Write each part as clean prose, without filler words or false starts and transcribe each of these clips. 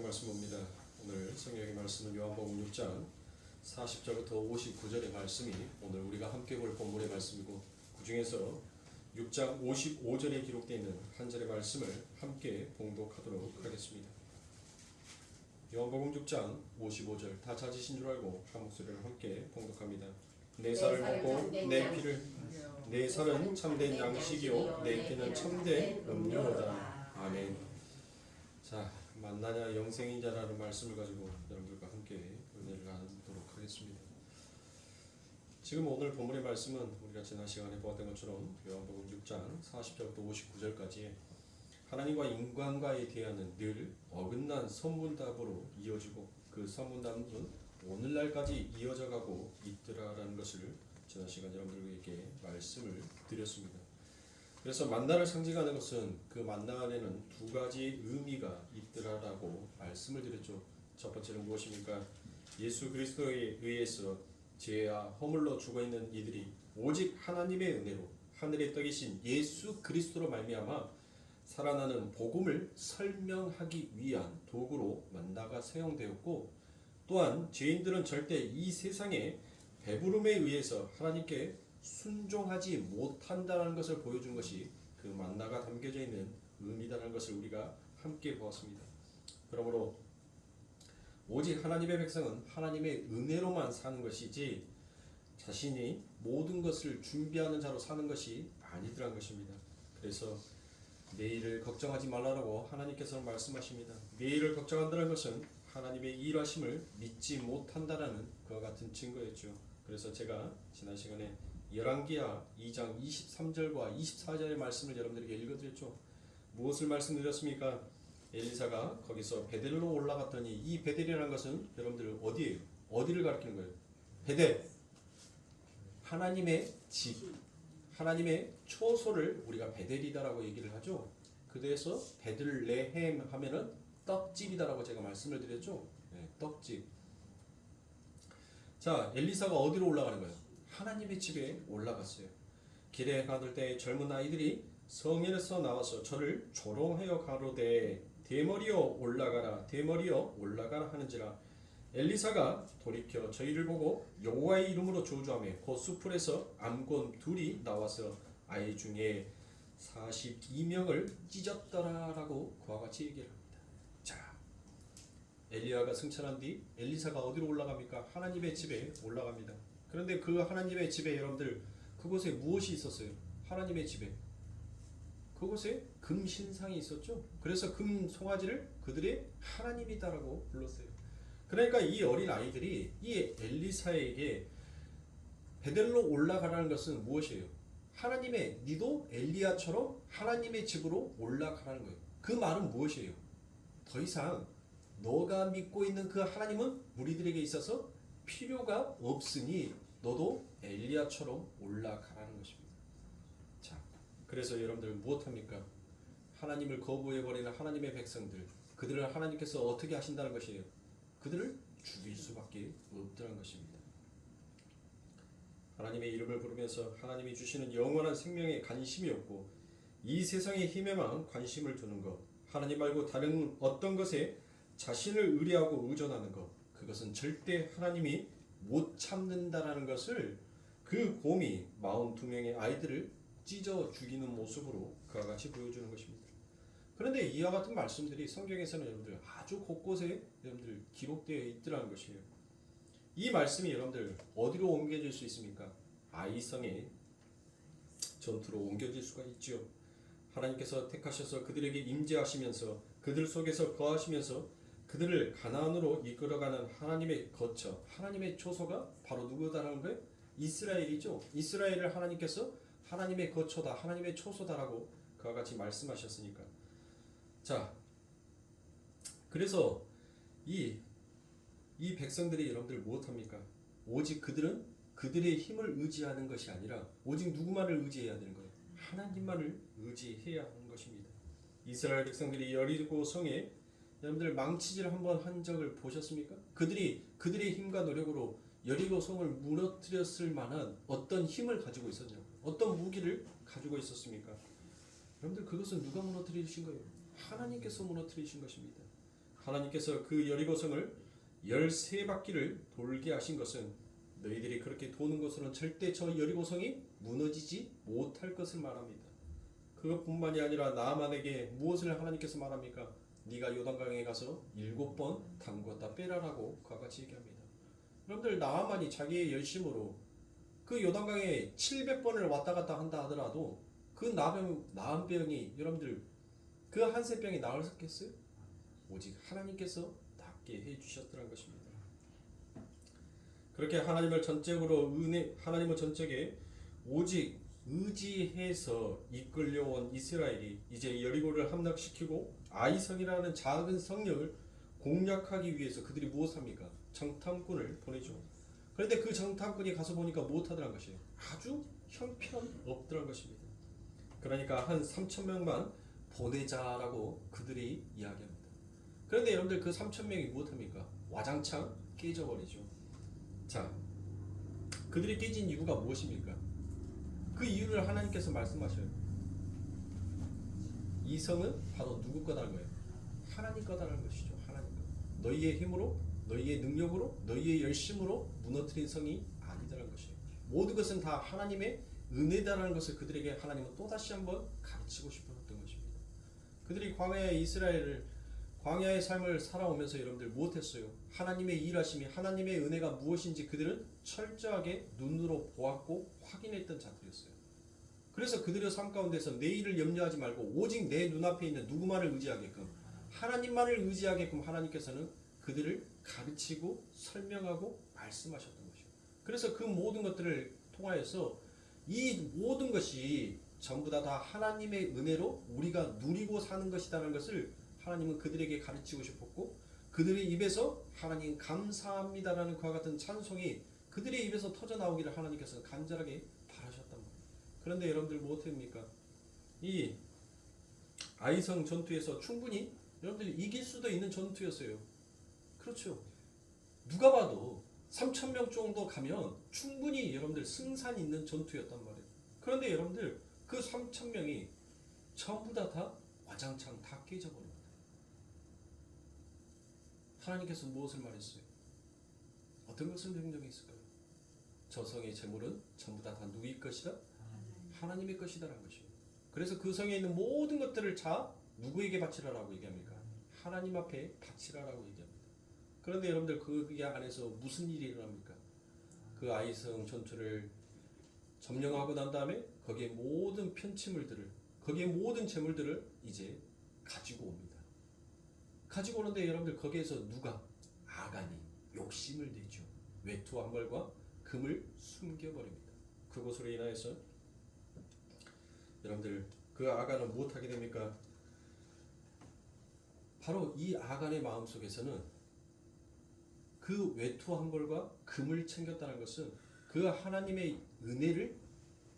말씀 봅니다. 오늘 성경의 말씀은 요한복음 6장 40절부터 59절의 말씀이 오늘 우리가 함께 볼 본문의 말씀이고, 그 중에서 6장 55절에 기록되어 있는 한 절의 말씀을 함께 봉독하도록 하겠습니다. 요한복음 6장 55절, 다 찾으신 줄 알고 한 목소리를 함께 봉독합니다. 내 살을 먹고 내 피를, 내 살은 참된 양식이요 내 피는 참된 음료로다. 아멘. 자, 만나냐 영생이냐라는 말씀을 가지고 여러분들과 함께 은혜를 나누도록 하겠습니다. 지금 오늘 본문의 말씀은 우리가 지난 시간에 보았던 것처럼 요한복음 6장 40절부터 59절까지 하나님과 인간과에 대한 늘 어긋난 선문답으로 이어지고, 그 선문답은 오늘날까지 이어져 가고 있더라라는 것을 지난 시간 여러분들에게 말씀을 드렸습니다. 그래서 만나를 상징하는 것은 그 만나 안에는 두 가지 의미가 있더라라고 말씀을 드렸죠. 첫 번째는 무엇입니까? 예수 그리스도에 의해서 죄와 허물로 죽어있는 이들이 오직 하나님의 은혜로 하늘의 떡이신 예수 그리스도로 말미암아 살아나는 복음을 설명하기 위한 도구로 만나가 사용되었고, 또한 죄인들은 절대 이 세상의 배부름에 의해서 하나님께 순종하지 못한다는 것을 보여준 것이 그 만나가 담겨져 있는 의미다라는 것을 우리가 함께 보았습니다. 그러므로 오직 하나님의 백성은 하나님의 은혜로만 사는 것이지 자신이 모든 것을 준비하는 자로 사는 것이 아니더란 것입니다. 그래서 내일을 걱정하지 말라고 하나님께서 말씀하십니다. 내일을 걱정한다는 것은 하나님의 일하심을 믿지 못한다라는 그와 같은 증거였죠. 그래서 제가 지난 시간에 열왕기하 2장 23절과 24절의 말씀을 여러분들에게 읽어드렸죠. 무엇을 말씀드렸습니까? 엘리사가 거기서 베델로 올라갔더니, 이 베델이라는 것은 여러분들 어디예요? 어디를 가리키는 거예요? 베델, 하나님의 집, 하나님의 초소를 우리가 베델이다라고 얘기를 하죠. 그래서 베들레헴 하면은 떡집이다라고 제가 말씀을 드렸죠. 네, 떡집. 자, 엘리사가 어디로 올라가는 거예요? 하나님의 집에 올라갔어요. 길에 가들 때 젊은 아이들이 성에서 나와서 저를 조롱하여 가로되 대머리여 올라가라, 대머리여 올라가라 하는지라. 엘리사가 돌이켜 저희를 보고 여호와의 이름으로 저주하며 곧 수풀에서 암곤 둘이 나와서 아이 중에 42명을 찢었더라라고 그와 같이 얘기를 합니다. 자, 엘리야가 승천한 뒤 엘리사가 어디로 올라갑니까? 하나님의 집에 올라갑니다. 그런데 그 하나님의 집에 여러분들, 그곳에 무엇이 있었어요? 하나님의 집에 그곳에 금 신상이 있었죠. 그래서 금 송아지를 그들의 하나님이다라고 불렀어요. 그러니까 이 어린 아이들이 이 엘리사에게 베델로 올라가라는 것은 무엇이에요? 하나님의, 니도 엘리야처럼 하나님의 집으로 올라가라는 거예요. 그 말은 무엇이에요? 더 이상 너가 믿고 있는 그 하나님은 우리들에게 있어서 필요가 없으니 너도 엘리야처럼 올라가라는 것입니다. 자, 그래서 여러분들 무엇합니까? 하나님을 거부해버리는 하나님의 백성들, 그들을 하나님께서 어떻게 하신다는 것이에요? 그들을 죽일 수밖에 없다는 것입니다. 하나님의 이름을 부르면서 하나님이 주시는 영원한 생명에 관심이 없고 이 세상의 힘에만 관심을 두는 것, 하나님 말고 다른 어떤 것에 자신을 의뢰하고 의존하는 것, 그것은 절대 하나님이 못 참는다라는 것을 그 곰이 42명의 아이들을 찢어 죽이는 모습으로 그와 같이 보여주는 것입니다. 그런데 이와 같은 말씀들이 성경에서는 여러분들 아주 곳곳에 여러분들 기록되어 있더라는 것이에요. 이 말씀이 여러분들 어디로 옮겨질 수 있습니까? 아이성의 전투로 옮겨질 수가 있죠. 하나님께서 택하셔서 그들에게 임재하시면서 그들 속에서 거하시면서 그들을 가나안으로 이끌어가는 하나님의 거처, 하나님의 초소가 바로 누구다라는 거예요? 이스라엘이죠. 이스라엘을 하나님께서 하나님의 거처다, 하나님의 초소다라고 그와 같이 말씀하셨으니까. 자, 그래서 이 백성들이 여러분들 무엇합니까? 오직 그들은 그들의 힘을 의지하는 것이 아니라 오직 누구만을 의지해야 되는 거예요? 하나님만을 의지해야 하는 것입니다. 이스라엘 백성들이 여리고 성에 여러분들 망치질 한번 한 적을 보셨습니까? 그들의 힘과 노력으로 여리고 성을 무너뜨렸을 만한 어떤 힘을 가지고 있었냐고, 어떤 무기를 가지고 있었습니까? 여러분들 그것은 누가 무너뜨리신 거예요? 하나님께서 무너뜨리신 것입니다. 하나님께서 그 여리고성을 13바퀴를 돌게 하신 것은 너희들이 그렇게 도는 것으로는 절대 저 여리고성이 무너지지 못할 것을 말합니다. 그것뿐만이 아니라 나아만에게 무엇을 하나님께서 말합니까? 네가 요단강에 가서 7번 담궜다 빼라라고 그와 같이 얘기합니다. 여러분들 나아만이 자기의 열심으로 그 요단강에 700번을 왔다 갔다 한다 하더라도 그 나은 병이 여러분들 그 한센병이 나았겠어요? 오직 하나님께서 낫게 해주셨더란 것입니다. 그렇게 하나님을 전적으로 하나님을 전적에 오직 의지해서 이끌려온 이스라엘이 이제 여리고를 함락시키고 아이성이라는 작은 성령을 공략하기 위해서 그들이 무엇합니까? 정탐꾼을 보내죠. 그런데 그 정탐꾼이 가서 보니까 못하더란 것이에요. 아주 형편없더란 것입니다. 그러니까 한 3,000명만 보내자라고 그들이 이야기합니다. 그런데 여러분들 그 3,000명이 무엇합니까? 와장창 깨져버리죠. 자, 그들이 깨진 이유가 무엇입니까? 그 이유를 하나님께서 말씀하셔요. 이 성은 바로 누구 거다는 거예요? 하나님 거다라는 것이죠. 하나님 거. 너희의 힘으로, 너희의 능력으로, 너희의 열심으로 무너뜨린 성이 아니다라는 것이에요. 모든 것은 다 하나님의 은혜다라는 것을 그들에게 하나님은 또다시 한번 가르치고 싶었던 것입니다. 그들이 광야의 삶을 살아오면서 여러분들 무엇했어요? 하나님의 일하심이 하나님의 은혜가 무엇인지 그들은 철저하게 눈으로 보았고 확인했던 자들이었어요. 그래서 그들의 삶 가운데서 내일을 염려하지 말고 오직 내 눈앞에 있는 누구만을 의지하게끔 하나님만을 의지하게끔 하나님께서는 그들을 가르치고 설명하고 말씀하셨던 것이죠. 그래서 그 모든 것들을 통하여서 이 모든 것이 전부 다 하나님의 은혜로 우리가 누리고 사는 것이라는 것을 하나님은 그들에게 가르치고 싶었고 그들의 입에서 하나님 감사합니다라는 그와 같은 찬송이 그들의 입에서 터져나오기를 하나님께서 간절하게 바라셨단 말이에요. 그런데 여러분들 무엇입니까? 이 아이성 전투에서 충분히 여러분들이 이길 수도 있는 전투였어요. 그렇죠. 누가 봐도 3,000명 정도 가면 충분히 여러분들 승산 있는 전투였단 말이에요. 그런데 여러분들 그 3,000명이 전부 다 와장창 다 깨져버립니다. 하나님께서 무엇을 말했어요? 어떤 것을 명령했을까요? 저 성의 재물은 전부 다 누구의 것이다? 하나님의 것이다라는 것입니다. 그래서 그 성에 있는 모든 것들을 다 누구에게 바치라라고 얘기합니까? 하나님 앞에 바치라라고 얘기합니다. 그런데 여러분들 그 안에서 무슨 일이 일어납니까? 그 아이성 전투를 점령하고 난 다음에 거기에 모든 편취물들을 거기에 모든 재물들을 이제 가지고 옵니다. 가지고 오는데 여러분들 거기에서 누가? 아간이 욕심을 내죠. 외투와 한벌과 금을 숨겨버립니다. 그것으로 인하여서 여러분들 그 아간은 무엇하게 됩니까? 바로 이 아간의 마음속에서는 그 외투와 한벌과 금을 챙겼다는 것은 그 하나님의 은혜를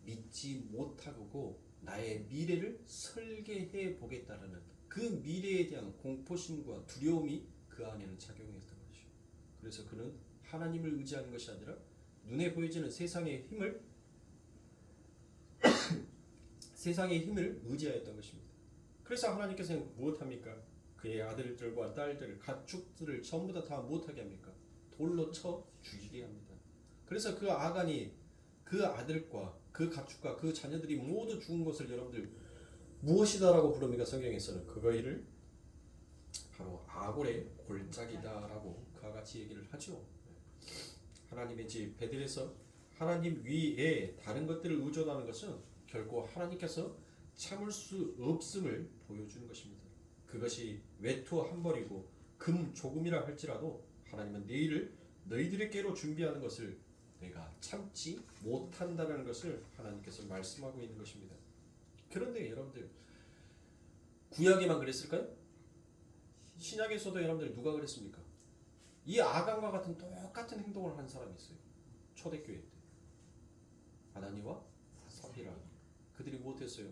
믿지 못하고 나의 미래를 설계해 보겠다라는 그 미래에 대한 공포심과 두려움이 그 안에는 작용했던 것이죠. 그래서 그는 하나님을 의지하는 것이 아니라 눈에 보여지는 세상의 힘을 의지하였던 것입니다. 그래서 하나님께서는 무엇합니까? 그의 아들들과 딸들, 가축들을 전부 다 무엇하게 합니까? 돌로 쳐 죽이게 합니다. 그래서 그 아간이 그 아들과 그 가축과 그 자녀들이 모두 죽은 것을 여러분들 무엇이다라고 부릅니까? 성경에서는 그거를 바로 아골의 골짜기다라고 그와 같이 얘기를 하죠. 하나님의 집 베델에서 하나님 위에 다른 것들을 의존하는 것은 결코 하나님께서 참을 수 없음을 보여주는 것입니다. 그것이 외투 한 벌이고 금 조금이라 할지라도 하나님은 내일을 너희들에게로 준비하는 것을 내가 참지 못한다는 것을 하나님께서 말씀하고 있는 것입니다. 그런데 여러분들 구약에만 그랬을까요? 신약에서도 여러분들 누가 그랬습니까? 이 아간과 같은 똑같은 행동을 한 사람이 있어요. 초대교회 때 아나니와 사피라 그들이 무엇했어요?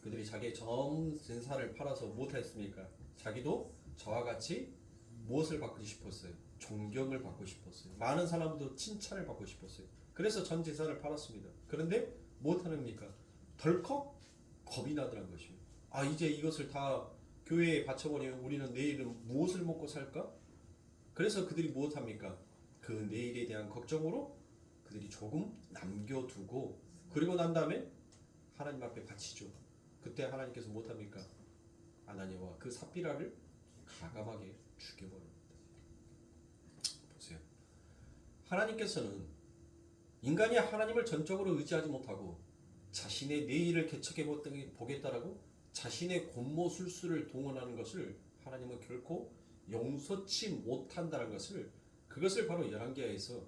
그들이 자기의 전 재산을 팔아서 무엇했습니까? 자기도 저와 같이 무엇을 받고 싶었어요? 존경을 받고 싶었어요. 많은 사람도 칭찬을 받고 싶었어요. 그래서 전 재산을 팔았습니다. 그런데 무엇하는입니까? 덜컥 겁이 나더란 것입니다. 아 이제 이것을 다 교회에 바쳐버리면 우리는 내일은 무엇을 먹고 살까? 그래서 그들이 무엇합니까? 그 내일에 대한 걱정으로 그들이 조금 남겨두고 그리고 난 다음에 하나님 앞에 바치죠. 그때 하나님께서 무엇합니까? 아나니아와 그 삽비라를 가감하게 죽여버립니다. 보세요. 하나님께서는 인간이 하나님을 전적으로 의지하지 못하고 자신의 내일을 개척해 보겠다라고 자신의 곤모술수를 동원하는 것을 하나님은 결코 용서치 못한다는 것을 그것을 바로 열왕기하에서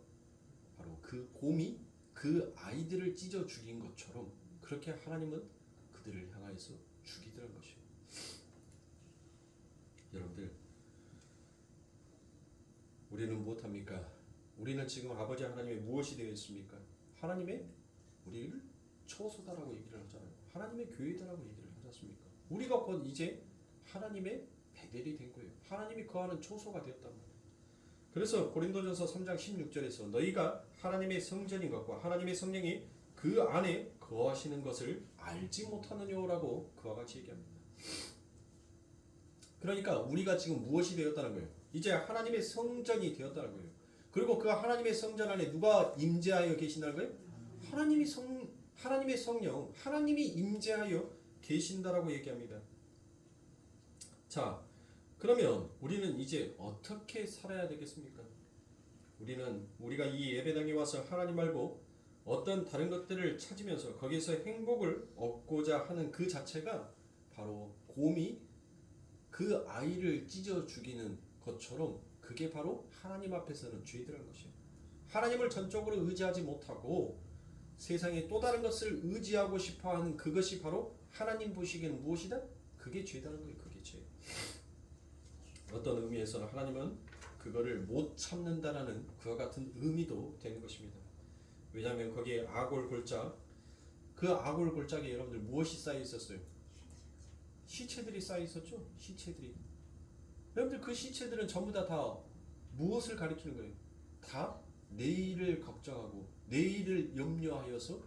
바로 그 곰이 그 아이들을 찢어 죽인 것처럼 그렇게 하나님은 그들을 향하여서 죽이더란 것이에요. 여러분들 우리는 무엇합니까? 우리는 지금 아버지 하나님의 무엇이 되어 있습니까? 하나님의 우리를 초소다라고 얘기를 하잖아요. 하나님의 교회다라고 얘기를 하지 않습니까? 우리가 곧 이제 하나님의 베델이 된 거예요. 하나님이 거하는 초소가 되었단 말이에요. 그래서 고린도전서 3장 16절에서 너희가 하나님의 성전인 것과 하나님의 성령이 그 안에 거하시는 것을 알지 못하느냐라고 그와 같이 얘기합니다. 그러니까 우리가 지금 무엇이 되었다는 거예요? 이제 하나님의 성전이 되었다는 거예요. 그리고 그 하나님의 성전 안에 누가 임재하여 계신다는 거예요? 하나님의 성령, 하나님이 임재하여 계신다라고 얘기합니다. 자, 그러면 우리는 이제 어떻게 살아야 되겠습니까? 우리가 이 예배당에 와서 하나님 말고 어떤 다른 것들을 찾으면서 거기서 행복을 얻고자 하는 그 자체가 바로 곰이 그 아이를 찢어 죽이는 것처럼 그게 바로 하나님 앞에서는 죄들한 것이에요. 하나님을 전적으로 의지하지 못하고 세상에 또 다른 것을 의지하고 싶어하는 그것이 바로 하나님 보시기에는 무엇이다? 그게 죄다는 거예요. 그게 죄. 어떤 의미에서는 하나님은 그거를 못 참는다라는 그와 같은 의미도 되는 것입니다. 왜냐하면 거기에 아골 골짝, 그 아골 골짝에 여러분들 무엇이 쌓여 있었어요? 시체들이 쌓여 있었죠. 시체들이. 여러분들 그 시체들은 전부 다 무엇을 가리키는 거예요? 다 내일을 걱정하고 내일을 염려하여서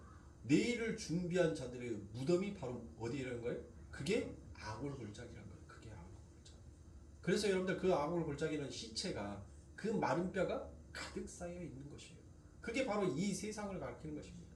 내일을 준비한 자들의 무덤이 바로 어디라는 거예요? 그게 아골 골짜기라는 거예요. 그게 아골 골짜기. 그래서 여러분들 그 아골 골짜기는 시체가 그 마른 뼈가 가득 쌓여 있는 것이에요. 그게 바로 이 세상을 가리키는 것입니다.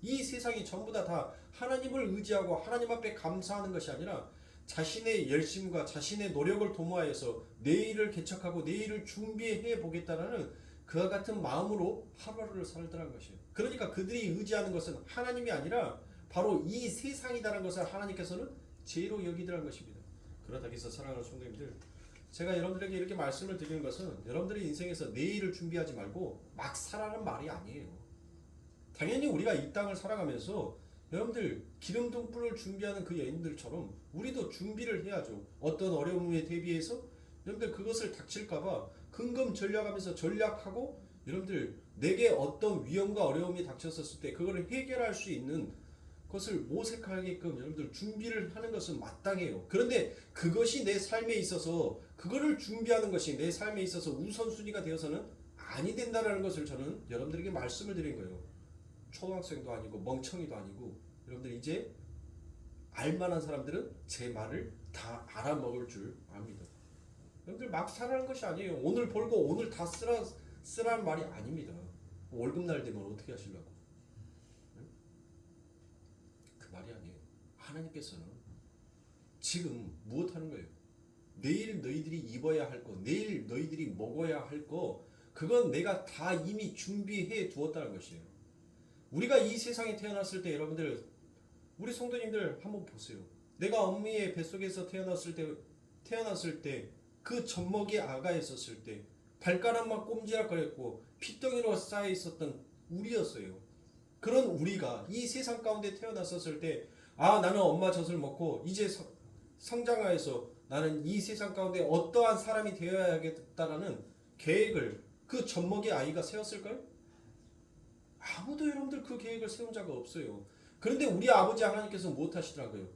이 세상이 전부 다 하나님을 의지하고 하나님 앞에 감사하는 것이 아니라 자신의 열심과 자신의 노력을 도모하여서 내일을 개척하고 내일을 준비해 보겠다라는 그와 같은 마음으로 하루하루를 살더라는 것이에요. 그러니까 그들이 의지하는 것은 하나님이 아니라 바로 이 세상이다라는 것을 하나님께서는 죄로 여기더라는 것입니다. 그렇다고 해서 사랑하는 성도님들, 제가 여러분들에게 이렇게 말씀을 드리는 것은 여러분들의 인생에서 내일을 준비하지 말고 막 살라는 말이 아니에요. 당연히 우리가 이 땅을 살아가면서 여러분들 기름 등불을 준비하는 그 여인들처럼 우리도 준비를 해야죠. 어떤 어려움에 대비해서 여러분들 그것을 닥칠까봐 근검전략하면서 전략하고 여러분들 내게 어떤 위험과 어려움이 닥쳤었을 때 그거를 해결할 수 있는 것을 모색하게끔 여러분들 준비를 하는 것은 마땅해요. 그런데 그것이 내 삶에 있어서 그거를 준비하는 것이 내 삶에 있어서 우선순위가 되어서는 아니 된다라는 것을 저는 여러분들에게 말씀을 드린 거예요. 초등학생도 아니고 멍청이도 아니고 여러분들 이제 알만한 사람들은 제 말을 다 알아먹을 줄 압니다. 여러분들 막 살라는 것이 아니에요. 오늘 벌고 오늘 다 쓰라는 말이 아닙니다. 월급날 되면 어떻게 하시려고? 그 말이 아니에요. 하나님께서는 지금 무엇 하는 거예요? 내일 너희들이 입어야 할 거, 내일 너희들이 먹어야 할 거, 그건 내가 다 이미 준비해 두었다는 것이에요. 우리가 이 세상에 태어났을 때 여러분들, 우리 성도님들 한번 보세요. 내가 어머니의 뱃속에서 태어났을 때 그 젖먹이 아가 있었을 때 발가락만 꼼지락거렸고 피덩이로 쌓여 있었던 우리였어요. 그런 우리가 이 세상 가운데 태어났었을 때 나는 엄마 젖을 먹고 이제 성장하여서 나는 이 세상 가운데 어떠한 사람이 되어야겠다라는 계획을 그 젖먹이 아이가 세웠을까요? 아무도 여러분들 그 계획을 세운 자가 없어요. 그런데 우리 아버지 하나님께서 무엇 하시더라고요?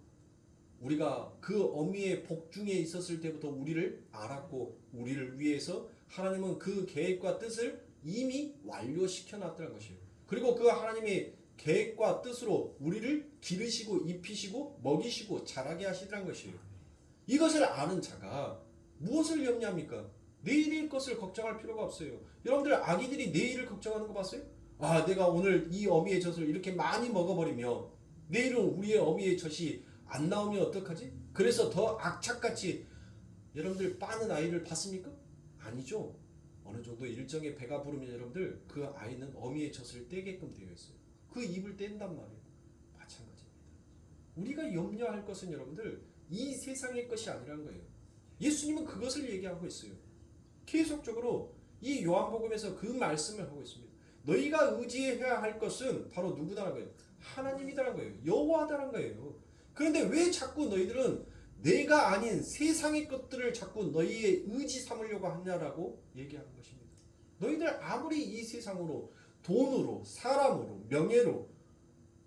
우리가 그 어미의 복중에 있었을 때부터 우리를 알았고 우리를 위해서 하나님은 그 계획과 뜻을 이미 완료시켜 놨다는 것이에요. 그리고 그 하나님의 계획과 뜻으로 우리를 기르시고 입히시고 먹이시고 자라게 하시더란 것이에요. 이것을 아는 자가 무엇을 염려합니까? 내일의 것을 걱정할 필요가 없어요. 여러분들 아기들이 내일을 걱정하는 거 봤어요? 아, 내가 오늘 이 어미의 젖을 이렇게 많이 먹어버리면 내일은 우리의 어미의 젖이 안 나오면 어떡하지? 그래서 더 악착같이 여러분들 빠는 아이를 봤습니까? 아니죠. 어느 정도 일정의 배가 부르면 여러분들 그 아이는 어미의 젖을 떼게끔 되어 있어요. 그 입을 뗀단 말이에요. 마찬가지입니다. 우리가 염려할 것은 여러분들 이 세상의 것이 아니라는 거예요. 예수님은 그것을 얘기하고 있어요. 계속적으로 이 요한복음에서 그 말씀을 하고 있습니다. 너희가 의지해야 할 것은 바로 누구다라는 거예요. 하나님이다라는 거예요. 여호와다라는 거예요. 그런데 왜 자꾸 너희들은 내가 아닌 세상의 것들을 자꾸 너희의 의지 삼으려고 하냐라고 얘기하는 것입니다. 너희들 아무리 이 세상으로 돈으로 사람으로 명예로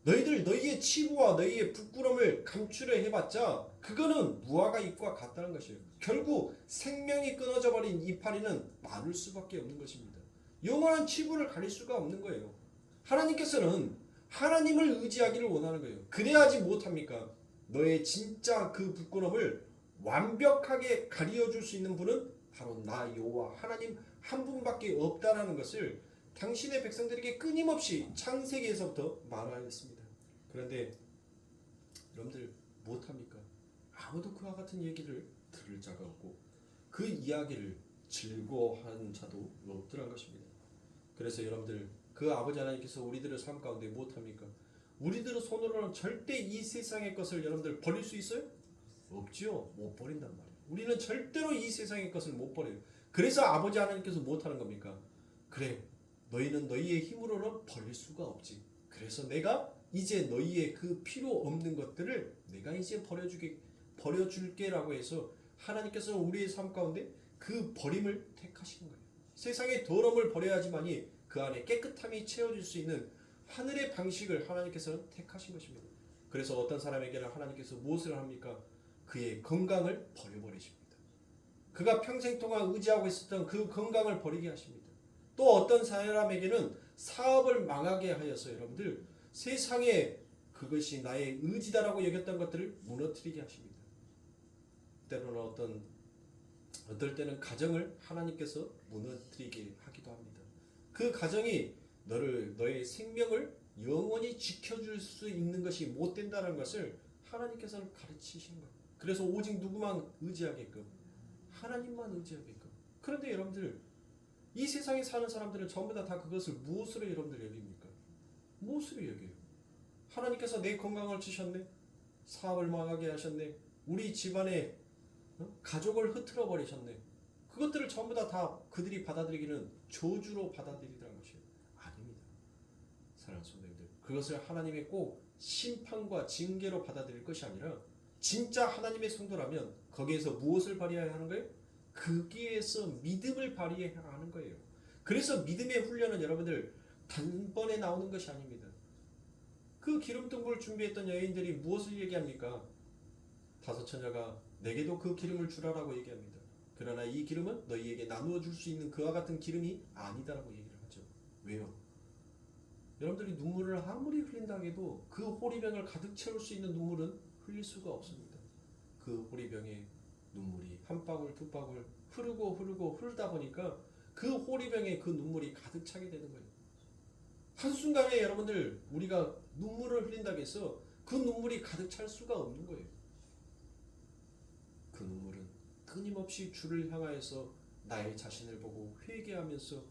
너희의 치부와 너희의 부끄러움을 감추려 해봤자 그거는 무화과 잎과 같다는 것이에요. 결국 생명이 끊어져 버린 이파리는 마를 수밖에 없는 것입니다. 영원한 치부를 가릴 수가 없는 거예요. 하나님께서는 하나님을 의지하기를 원하는 거예요. 그래야지 못합니까? 너의 진짜 그 부끄러움을 완벽하게 가려줄 수 있는 분은 바로 나 여호와 하나님 한 분밖에 없다라는 것을 당신의 백성들에게 끊임없이 창세기에서부터 말하였습니다. 그런데 여러분들 못합니까? 아무도 그와 같은 얘기를 들을 자가 없고 그 이야기를 즐거워하는 자도 없더란 것입니다. 그래서 여러분들 그 아버지 하나님께서 우리들의 삶 가운데 못합니까? 우리들의 손으로는 절대 이 세상의 것을 여러분들 버릴 수 있어요? 없지요. 못 버린단 말이에요. 우리는 절대로 이 세상의 것을 못 버려요. 그래서 아버지 하나님께서 못하는 겁니까? 그래, 너희는 너희의 힘으로는 버릴 수가 없지. 그래서 내가 이제 너희의 그 필요 없는 것들을 내가 이제 버려줄게라고 해서 하나님께서는 우리의 삶 가운데 그 버림을 택하신 거예요. 세상의 더러움을 버려야지만이 그 안에 깨끗함이 채워질 수 있는 하늘의 방식을 하나님께서는 택하신 것입니다. 그래서 어떤 사람에게는 하나님께서 무엇을 합니까? 그의 건강을 버려버리십니다. 그가 평생 동안 의지하고 있었던 그 건강을 버리게 하십니다. 또 어떤 사람에게는 사업을 망하게 하여서 여러분들 세상에 그것이 나의 의지다라고 여겼던 것들을 무너뜨리게 하십니다. 때로는 어떨 때는 가정을 하나님께서 무너뜨리게 하기도 합니다. 그 가정이 너의 생명을 영원히 지켜줄 수 있는 것이 못 된다는 것을 하나님께서는 가르치신 거예요. 그래서 오직 누구만 의지하게끔 하나님만 의지하게끔. 그런데 여러분들 이 세상에 사는 사람들은 전부 다 그것을 무엇으로 여러분들 여깁니까? 무엇으로 여겨요? 하나님께서 내 건강을 주셨네. 사업을 망하게 하셨네. 우리 집안에 가족을 흐트러 버리셨네. 그것들을 전부 다 그들이 받아들이기는 저주로 받아들이라는 것이에요. 아닙니다. 사랑하는 성도님들, 그것을 하나님의 꼭 심판과 징계로 받아들일 것이 아니라 진짜 하나님의 성도라면 거기에서 무엇을 발휘해야 하는 거예요? 거기에서 믿음을 발휘해야 하는 거예요. 그래서 믿음의 훈련은 여러분들 단번에 나오는 것이 아닙니다. 그 기름등불을 준비했던 여인들이 무엇을 얘기합니까? 다섯 처녀가 내게도 그 기름을 주라라고 얘기합니다. 그러나 이 기름은 너희에게 나누어 줄 수 있는 그와 같은 기름이 아니다라고 얘기를 하죠. 왜요? 여러분들이 눈물을 아무리 흘린다 해도 그 호리병을 가득 채울 수 있는 눈물은 흘릴 수가 없습니다. 그 호리병에 눈물이 한 방울 두 방울 흐르고 흐르다 보니까 그 호리병에 그 눈물이 가득 차게 되는 거예요. 한순간에 여러분들 우리가 눈물을 흘린다고 해서 그 눈물이 가득 찰 수가 없는 거예요. 그 눈물은 끊임없이 주를 향하여서 나의 자신을 보고 회개하면서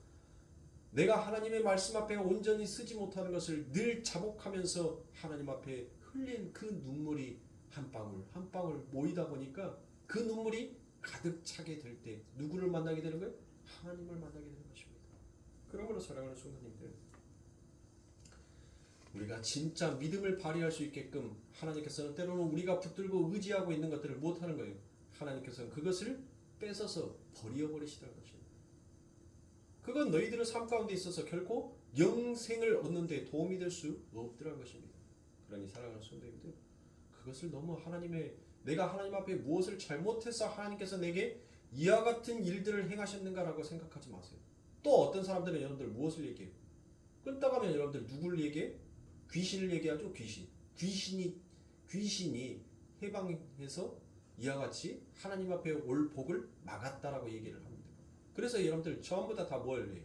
내가 하나님의 말씀 앞에 온전히 쓰지 못하는 것을 늘 자복하면서 하나님 앞에 흘린 그 눈물이 한 방울 한 방울 모이다 보니까 그 눈물이 가득 차게 될 때 누구를 만나게 되는 거예요? 하나님을 만나게 되는 것입니다. 그러므로 사랑하는 성도님들, 우리가 진짜 믿음을 발휘할 수 있게끔 하나님께서는 때로는 우리가 붙들고 의지하고 있는 것들을 못하는 거예요. 하나님께서는 그것을 뺏어서 버려버리시라는 것입니다. 그건 너희들의 삶 가운데 있어서 결코 영생을 얻는 데 도움이 될 수 없더라는 것입니다. 그러니 사랑하는 성도님들, 그것을 너무 내가 하나님 앞에 무엇을 잘못해서 하나님께서 내게 이와 같은 일들을 행하셨는가라고 생각하지 마세요. 또 어떤 사람들은 여러분들 무엇을 얘기해요? 끊다가면 여러분들 누구를 얘기해? 귀신을 얘기하죠. 귀신이 해방해서 이와 같이 하나님 앞에 올 복을 막았다라고 얘기를 합니다. 그래서 여러분들 전부 다 뭘 해요?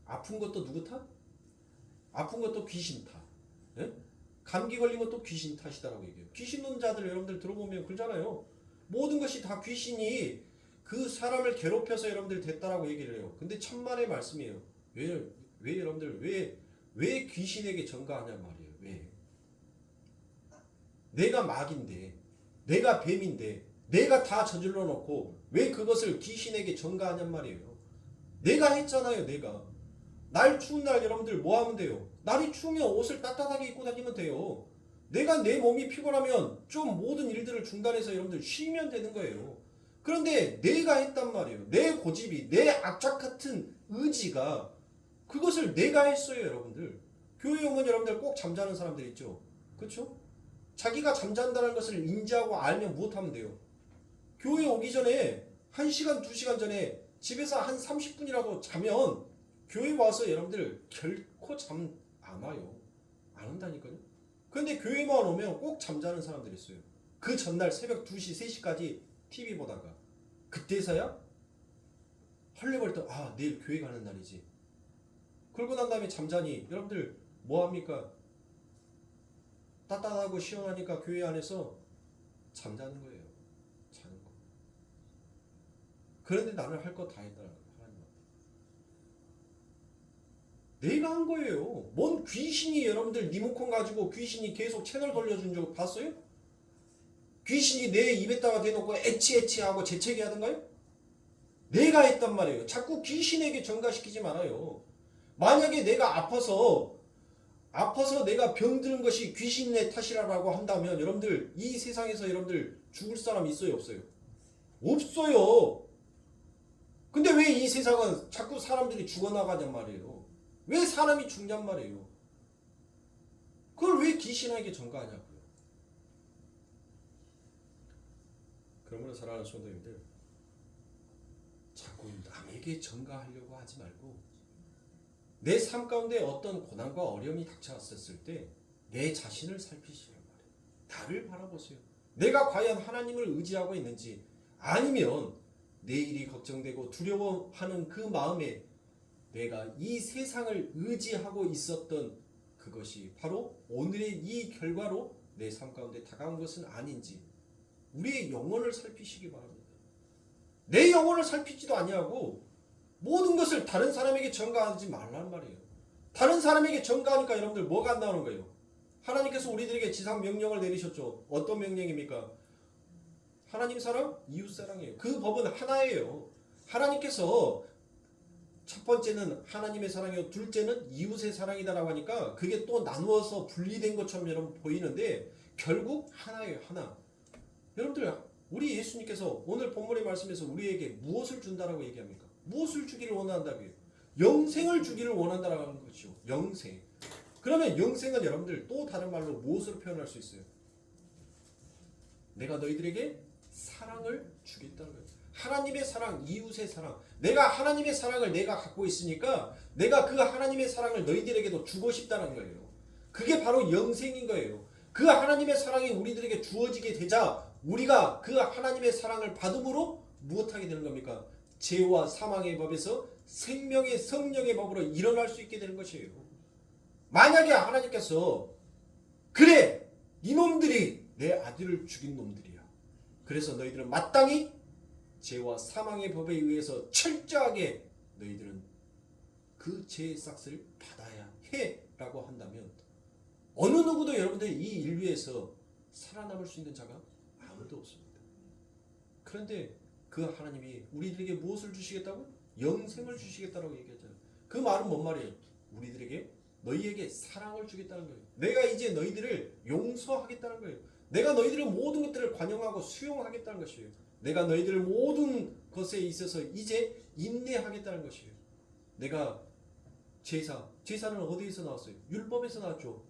아픈 것도 누구 탓? 아픈 것도 귀신 탓. 예? 감기 걸린 것도 귀신 탓이다라고 얘기해요. 귀신 논자들 여러분들 들어보면 그러잖아요. 모든 것이 다 귀신이 그 사람을 괴롭혀서 여러분들 됐다라고 얘기를 해요. 근데 천만의 말씀이에요. 왜 여러분들 왜 귀신에게 전가하냐 말이에요. 왜? 내가 마귀인데, 내가 뱀인데, 내가 다 저질러 놓고 왜 그것을 귀신에게 전가하냔 말이에요. 내가 했잖아요. 내가. 날 추운 날 여러분들 뭐 하면 돼요? 날이 추우면 옷을 따뜻하게 입고 다니면 돼요. 내가 내 몸이 피곤하면 좀 모든 일들을 중단해서 여러분들 쉬면 되는 거예요. 그런데 내가 했단 말이에요. 내 고집이, 내 악착 같은 의지가 그것을 내가 했어요, 여러분들. 교회 오면 여러분들 꼭 잠자는 사람들 있죠. 그렇죠? 자기가 잠잔다는 것을 인지하고 알면 무엇하면 돼요? 교회 오기 전에 1시간, 2시간 전에 집에서 한 30분이라도 자면 교회 와서 여러분들 결코 잠 안 와요. 안 온다니까요. 그런데 교회만 오면 꼭 잠자는 사람들이 있어요. 그 전날 새벽 2시, 3시까지 TV 보다가 그때서야 헐레벌떡 내일 교회 가는 날이지. 그러고 난 다음에 잠자니 여러분들 뭐 합니까? 따뜻하고 시원하니까 교회 안에서 잠자는 거예요. 자는 거. 그런데 나는 할 거 다 했다는 거예요. 하나님 앞에. 내가 한 거예요. 뭔 귀신이 여러분들 리모컨 가지고 귀신이 계속 채널 돌려준 적 봤어요? 귀신이 내 입에다가 대놓고 에치에치하고 재채기 하던가요? 내가 했단 말이에요. 자꾸 귀신에게 전가시키지 말아요. 만약에 내가 아파서 내가 병드는 것이 귀신의 탓이라고 한다면 여러분들 이 세상에서 여러분들 죽을 사람 있어요 없어요? 없어요. 근데 왜 이 세상은 자꾸 사람들이 죽어나가냔 말이에요. 왜 사람이 죽냔 말이에요. 그걸 왜 귀신에게 전가하냐고요. 그러므로 사랑하는 성도님들 자꾸 남에게 전가하려고 하지 말고 내 삶 가운데 어떤 고난과 어려움이 닥쳐왔었을 때 내 자신을 살피시란 말이에요. 나를 바라보세요. 내가 과연 하나님을 의지하고 있는지 아니면 내일이 걱정되고 두려워하는 그 마음에 내가 이 세상을 의지하고 있었던 그것이 바로 오늘의 이 결과로 내 삶 가운데 다가온 것은 아닌지 우리의 영혼을 살피시기 바랍니다. 내 영혼을 살피지도 아니하고 모든 것을 다른 사람에게 전가하지 말란 말이에요. 다른 사람에게 전가하니까 여러분들 뭐가 안 나오는 거예요? 하나님께서 우리들에게 지상 명령을 내리셨죠. 어떤 명령입니까? 하나님 사랑, 이웃 사랑이에요. 그 법은 하나예요. 하나님께서 첫 번째는 하나님의 사랑이요, 둘째는 이웃의 사랑이다라고 하니까 그게 또 나누어서 분리된 것처럼 여러분 보이는데 결국 하나예요. 하나. 여러분들 우리 예수님께서 오늘 본문의 말씀에서 우리에게 무엇을 준다라고 얘기합니까? 무엇을 주기를 원한다고요? 영생을 주기를 원한다라고 하는 것이죠. 영생. 그러면 영생은 여러분들 또 다른 말로 무엇으로 표현할 수 있어요? 내가 너희들에게 사랑을 주겠다는 거예요. 하나님의 사랑, 이웃의 사랑. 내가 하나님의 사랑을 내가 갖고 있으니까 내가 그 하나님의 사랑을 너희들에게도 주고 싶다는 거예요. 그게 바로 영생인 거예요. 그 하나님의 사랑이 우리들에게 주어지게 되자 우리가 그 하나님의 사랑을 받음으로 무엇하게 되는 겁니까? 죄와 사망의 법에서 생명의 성령의 법으로 일어날 수 있게 되는 것이에요. 만약에 하나님께서 그래 이놈들이 내 아들을 죽인 놈들이야. 그래서 너희들은 마땅히 죄와 사망의 법에 의해서 철저하게 너희들은 그 죄의 싹을 받아야 해 라고 한다면 어느 누구도 여러분들 이 인류에서 살아남을 수 있는 자가 아무도 없습니다. 그런데 그 하나님이 우리들에게 무엇을 주시겠다고? 영생을 주시겠다고 얘기하잖아요. 그 말은 뭔 말이에요? 우리들에게 너희에게 사랑을 주겠다는 거예요. 내가 이제 너희들을 용서하겠다는 거예요. 내가 너희들의 모든 것들을 관용하고 수용하겠다는 것이에요. 내가 너희들의 모든 것에 있어서 이제 인내하겠다는 것이에요. 내가 제사는 어디에서 나왔어요? 율법에서 나왔죠.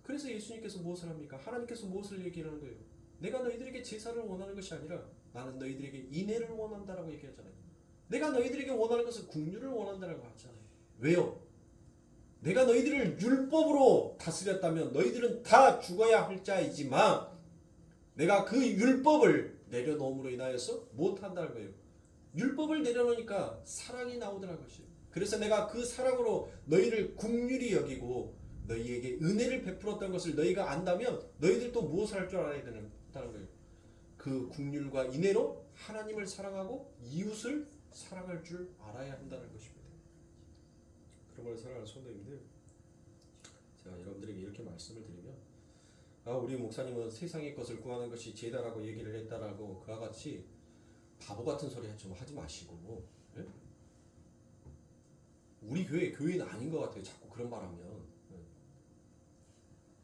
그래서 예수님께서 무엇을 합니까? 하나님께서 무엇을 얘기하는 거예요? 내가 너희들에게 제사를 원하는 것이 아니라 나는 너희들에게 인애를 원한다라고 얘기하잖아요. 내가 너희들에게 원하는 것은 긍휼을 원한다라고 하잖아요. 왜요? 내가 너희들을 율법으로 다스렸다면 너희들은 다 죽어야 할 자이지만 내가 그 율법을 내려놓음으로 인하여서 못한다는 거예요. 율법을 내려놓으니까 사랑이 나오더라는 것이에요. 그래서 내가 그 사랑으로 너희를 긍휼히 여기고 너희에게 은혜를 베풀었던 것을 너희가 안다면 너희들도 무엇을 할 줄 알아야 된다는 거예요. 그 긍휼과 인애로 하나님을 사랑하고 이웃을 사랑할 줄 알아야 한다는 것입니다. 그러므로 사랑하는 성도님들, 제가 여러분들에게 이렇게 말씀을 드리면 우리 목사님은 세상의 것을 구하는 것이 죄다라고 얘기를 했다라고 그와 같이 바보 같은 소리 좀 하지 마시고, 예? 우리 교회는 아닌 것 같아요. 자꾸 그런 말하면. 예?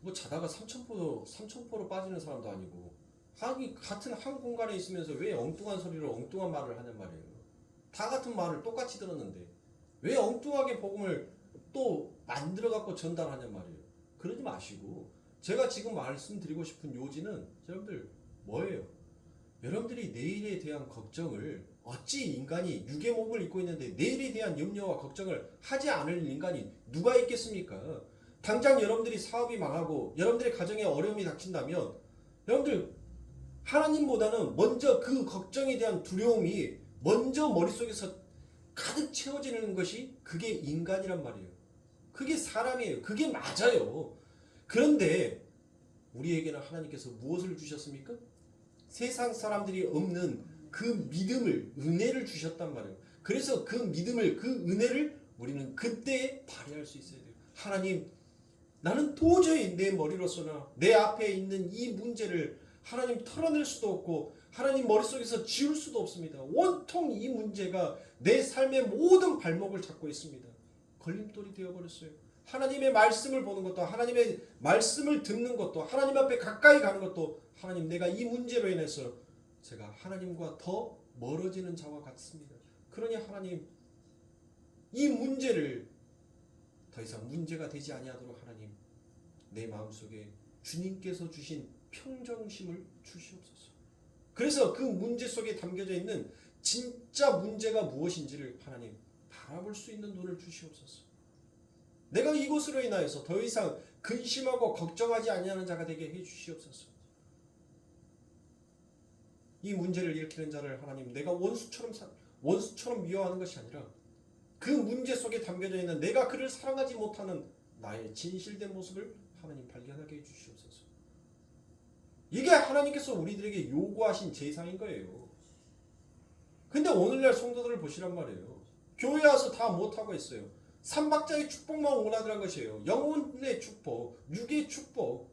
뭐 자다가 삼천포로 빠지는 사람도 아니고 같은 한 공간에 있으면서 왜 엉뚱한 소리로 엉뚱한 말을 하냔 말이에요. 다 같은 말을 똑같이 들었는데 왜 엉뚱하게 복음을 또 만들어 갖고 전달하냔 말이에요. 그러지 마시고, 제가 지금 말씀드리고 싶은 요지는 여러분들 뭐예요? 여러분들이 내일에 대한 걱정을, 어찌 인간이 육의 몸을 입고 있는데 내일에 대한 염려와 걱정을 하지 않을 인간이 누가 있겠습니까? 당장 여러분들이 사업이 망하고 여러분들의 가정에 어려움이 닥친다면 여러분들 하나님보다는 먼저 그 걱정에 대한 두려움이 먼저 머릿속에서 가득 채워지는 것이 그게 인간이란 말이에요. 그게 사람이에요. 그게 맞아요. 그런데 우리에게는 하나님께서 무엇을 주셨습니까? 세상 사람들이 없는 그 믿음을, 은혜를 주셨단 말이에요. 그래서 그 믿음을, 그 은혜를 우리는 그때에 발휘할 수 있어야 돼요. 하나님, 나는 도저히 내 머리로서나 내 앞에 있는 이 문제를 하나님 털어낼 수도 없고 하나님 머릿속에서 지울 수도 없습니다. 온통 이 문제가 내 삶의 모든 발목을 잡고 있습니다. 걸림돌이 되어버렸어요. 하나님의 말씀을 보는 것도, 하나님의 말씀을 듣는 것도, 하나님 앞에 가까이 가는 것도, 하나님, 내가 이 문제로 인해서 제가 하나님과 더 멀어지는 자와 같습니다. 그러니 하나님, 이 문제를 더 이상 문제가 되지 아니하도록 하나님, 내 마음속에 주님께서 주신 평정심을 주시옵소서. 그래서 그 문제 속에 담겨져 있는 진짜 문제가 무엇인지를 하나님 바라볼 수 있는 눈을 주시옵소서. 내가 이것으로 인하여서 더 이상 근심하고 걱정하지 아니하는 자가 되게 해 주시옵소서. 이 문제를 일으키는 자를 하나님, 내가 원수처럼 미워하는 것이 아니라 그 문제 속에 담겨져 있는 내가 그를 사랑하지 못하는 나의 진실된 모습을 하나님 발견하게 해 주시옵소서. 이게 하나님께서 우리들에게 요구하신 제사인 거예요. 근데 오늘날 성도들을 보시란 말이에요. 교회 와서 다 못하고 있어요. 삼박자의 축복만 원하더란 것이에요. 영혼의 축복, 육의 축복.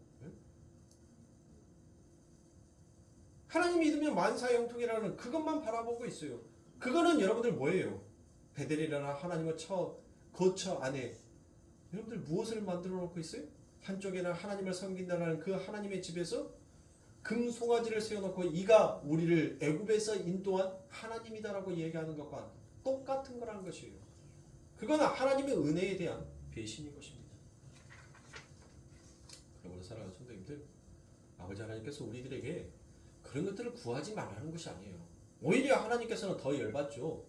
하나님 믿으면 만사형통이라는 그것만 바라보고 있어요. 그거는 여러분들 뭐예요? 베델이라나 하나님의 거처 안에 여러분들 무엇을 만들어 놓고 있어요? 한쪽에는 하나님을 섬긴다는 그 하나님의 집에서 금송아지를 세워놓고 이가 우리를 애굽에서 인도한 하나님이다라고 얘기하는 것과 똑같은 거라는 것이에요. 그거는 하나님의 은혜에 대한 배신인 것입니다. 그러므로 사랑하는 성도님들, 아버지 하나님께서 우리들에게 그런 것들을 구하지 말라는 것이 아니에요. 오히려 하나님께서는 더 열받죠.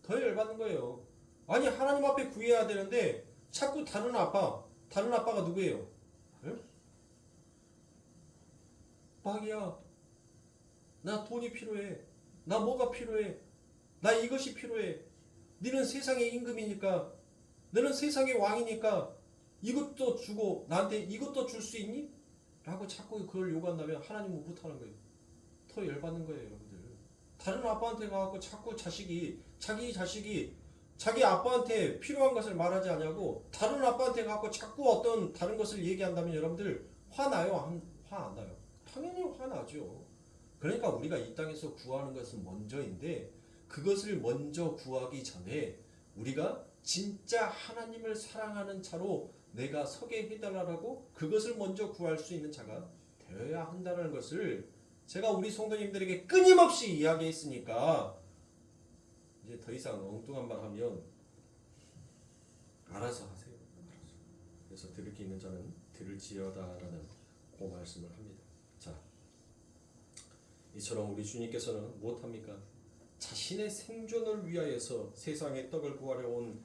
더 열받는 거예요. 아니, 하나님 앞에 구해야 되는데 자꾸 다른 아빠가 누구예요? 응? 마귀야, 나 돈이 필요해. 나 뭐가 필요해. 나 이것이 필요해. 너는 세상의 임금이니까, 너는 세상의 왕이니까 이것도 주고 나한테 이것도 줄 수 있니? 라고 자꾸 그걸 요구한다면 하나님은 못하는 거예요. 더 열받는 거예요, 여러분들. 다른 아빠한테 가서 자꾸 자기 자식이 자기 아빠한테 필요한 것을 말하지 않냐고 다른 아빠한테 가서 자꾸 어떤 다른 것을 얘기한다면 여러분들 화나요? 화 안 나요? 당연히 화나죠. 그러니까 우리가 이 땅에서 구하는 것은 먼저인데 그것을 먼저 구하기 전에 우리가 진짜 하나님을 사랑하는 자로 내가 서게 해달라고 그것을 먼저 구할 수 있는 자가 되어야 한다는 것을 제가 우리 성도님들에게 끊임없이 이야기했으니까 이제 더 이상 엉뚱한 말 하면 알아서 하세요. 알아서. 그래서 들을 게 있는 자는 들을지어다라는 그 말씀을 합니다. 자, 이처럼 우리 주님께서는 무엇합니까? 자신의 생존을 위하여서 세상의 떡을 구하려 온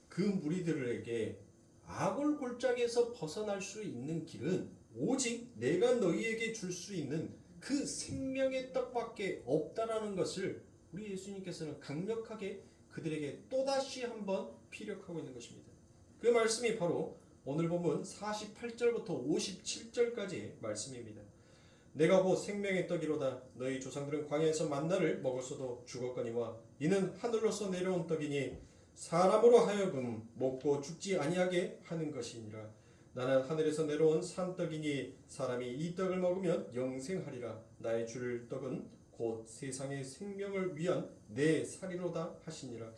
그 무리들에게 악을 골짜기에서 벗어날 수 있는 길은 오직 내가 너희에게 줄 수 있는 그 생명의 떡밖에 없다라는 것을 우리 예수님께서는 강력하게 그들에게 또다시 한번 피력하고 있는 것입니다. 그 말씀이 바로 오늘 본문 48절부터 57절까지의 말씀입니다. 내가 곧 생명의 떡이로다. 너희 조상들은 광야에서 만나를 먹었어도 죽었거니와 이는 하늘로서 내려온 떡이니 사람으로 하여금 먹고 죽지 아니하게 하는 것이니라. 나는 하늘에서 내려온 산떡이니 사람이 이 떡을 먹으면 영생하리라. 나의 줄 떡은 곧 세상의 생명을 위한 내 살이로다 하시니라.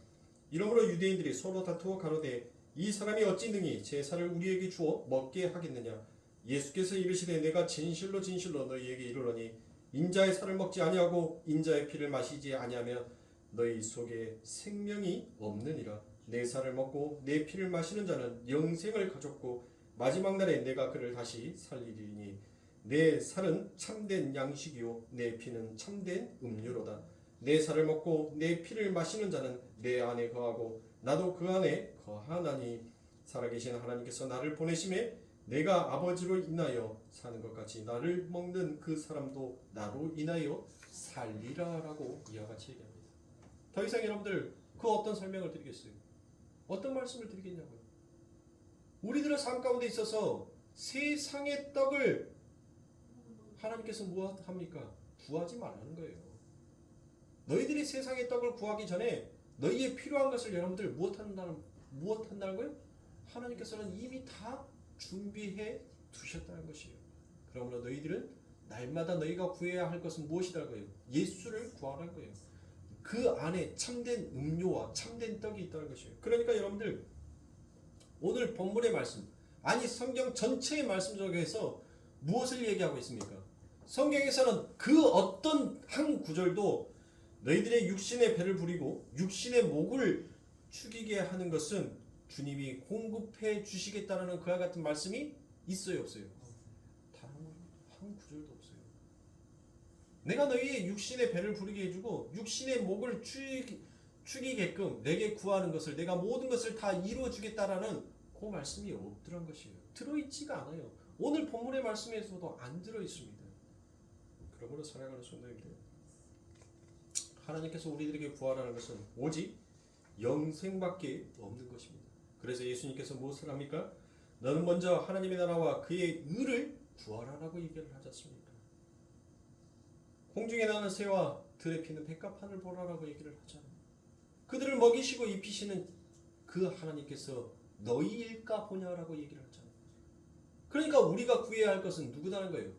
이러므로 유대인들이 서로 다투어 가로되 이 사람이 어찌 능히 제 살을 우리에게 주어 먹게 하겠느냐. 예수께서 이르시되 내가 진실로 진실로 너희에게 이르노니 인자의 살을 먹지 아니하고 인자의 피를 마시지 아니하면 너희 속에 생명이 없느니라. 내 살을 먹고 내 피를 마시는 자는 영생을 가졌고 마지막 날에 내가 그를 다시 살리리니 내 살은 참된 양식이요 내 피는 참된 음료로다. 내 살을 먹고 내 피를 마시는 자는 내 안에 거하고 나도 그 안에 거하나니 살아계신 하나님께서 나를 보내심에 내가 아버지로 인하여 사는 것 같이 나를 먹는 그 사람도 나로 인하여 살리라 라고 이와 같이 얘기합니다. 더 이상 여러분들 그 어떤 설명을 드리겠어요? 어떤 말씀을 드리겠냐고요? 우리들의 삶 가운데 있어서 세상의 떡을 하나님께서 무엇합니까? 구하지 말라는 거예요. 너희들이 세상의 떡을 구하기 전에 너희의 필요한 것을 여러분들 무엇한다는 거예요? 하나님께서는 이미 다 준비해 두셨다는 것이에요. 그러므로 너희들은 날마다 너희가 구해야 할 것은 무엇이라는 거예요? 예수를 구하라는 거예요. 그 안에 참된 음료와 참된 떡이 있다는 것이에요. 그러니까 여러분들 오늘 본문의 말씀, 아니 성경 전체의 말씀 속에서 무엇을 얘기하고 있습니까? 성경에서는 그 어떤 한 구절도 너희들의 육신의 배를 부리고 육신의 목을 축이게 하는 것은 주님이 공급해 주시겠다는 그와 같은 말씀이 있어요, 없어요? 단 한 구절도 없어요. 내가 너희의 육신의 배를 부리게 해주고 육신의 목을 축이게끔 내게 구하는 것을 내가 모든 것을 다 이루어 주겠다라는 그 말씀이 없더란 것이에요. 들어있지가 않아요. 오늘 본문의 말씀에서도 안 들어있습니다. 그러므로 살아가는 성도님들, 하나님께서 우리들에게 구하라는 것은 오직 영생밖에 없는 것입니다. 그래서 예수님께서 무엇을 합니까? 너는 먼저 하나님의 나라와 그의 의를 구하라라고 얘기를 하지 않습니까? 공중에 나는 새와 들에 피는 백합하늘 보라라고 얘기를 하잖아요. 그들을 먹이시고 입히시는 그 하나님께서 너희일까 보냐라고 얘기를 하잖아요. 그러니까 우리가 구해야 할 것은 누구다는 거예요?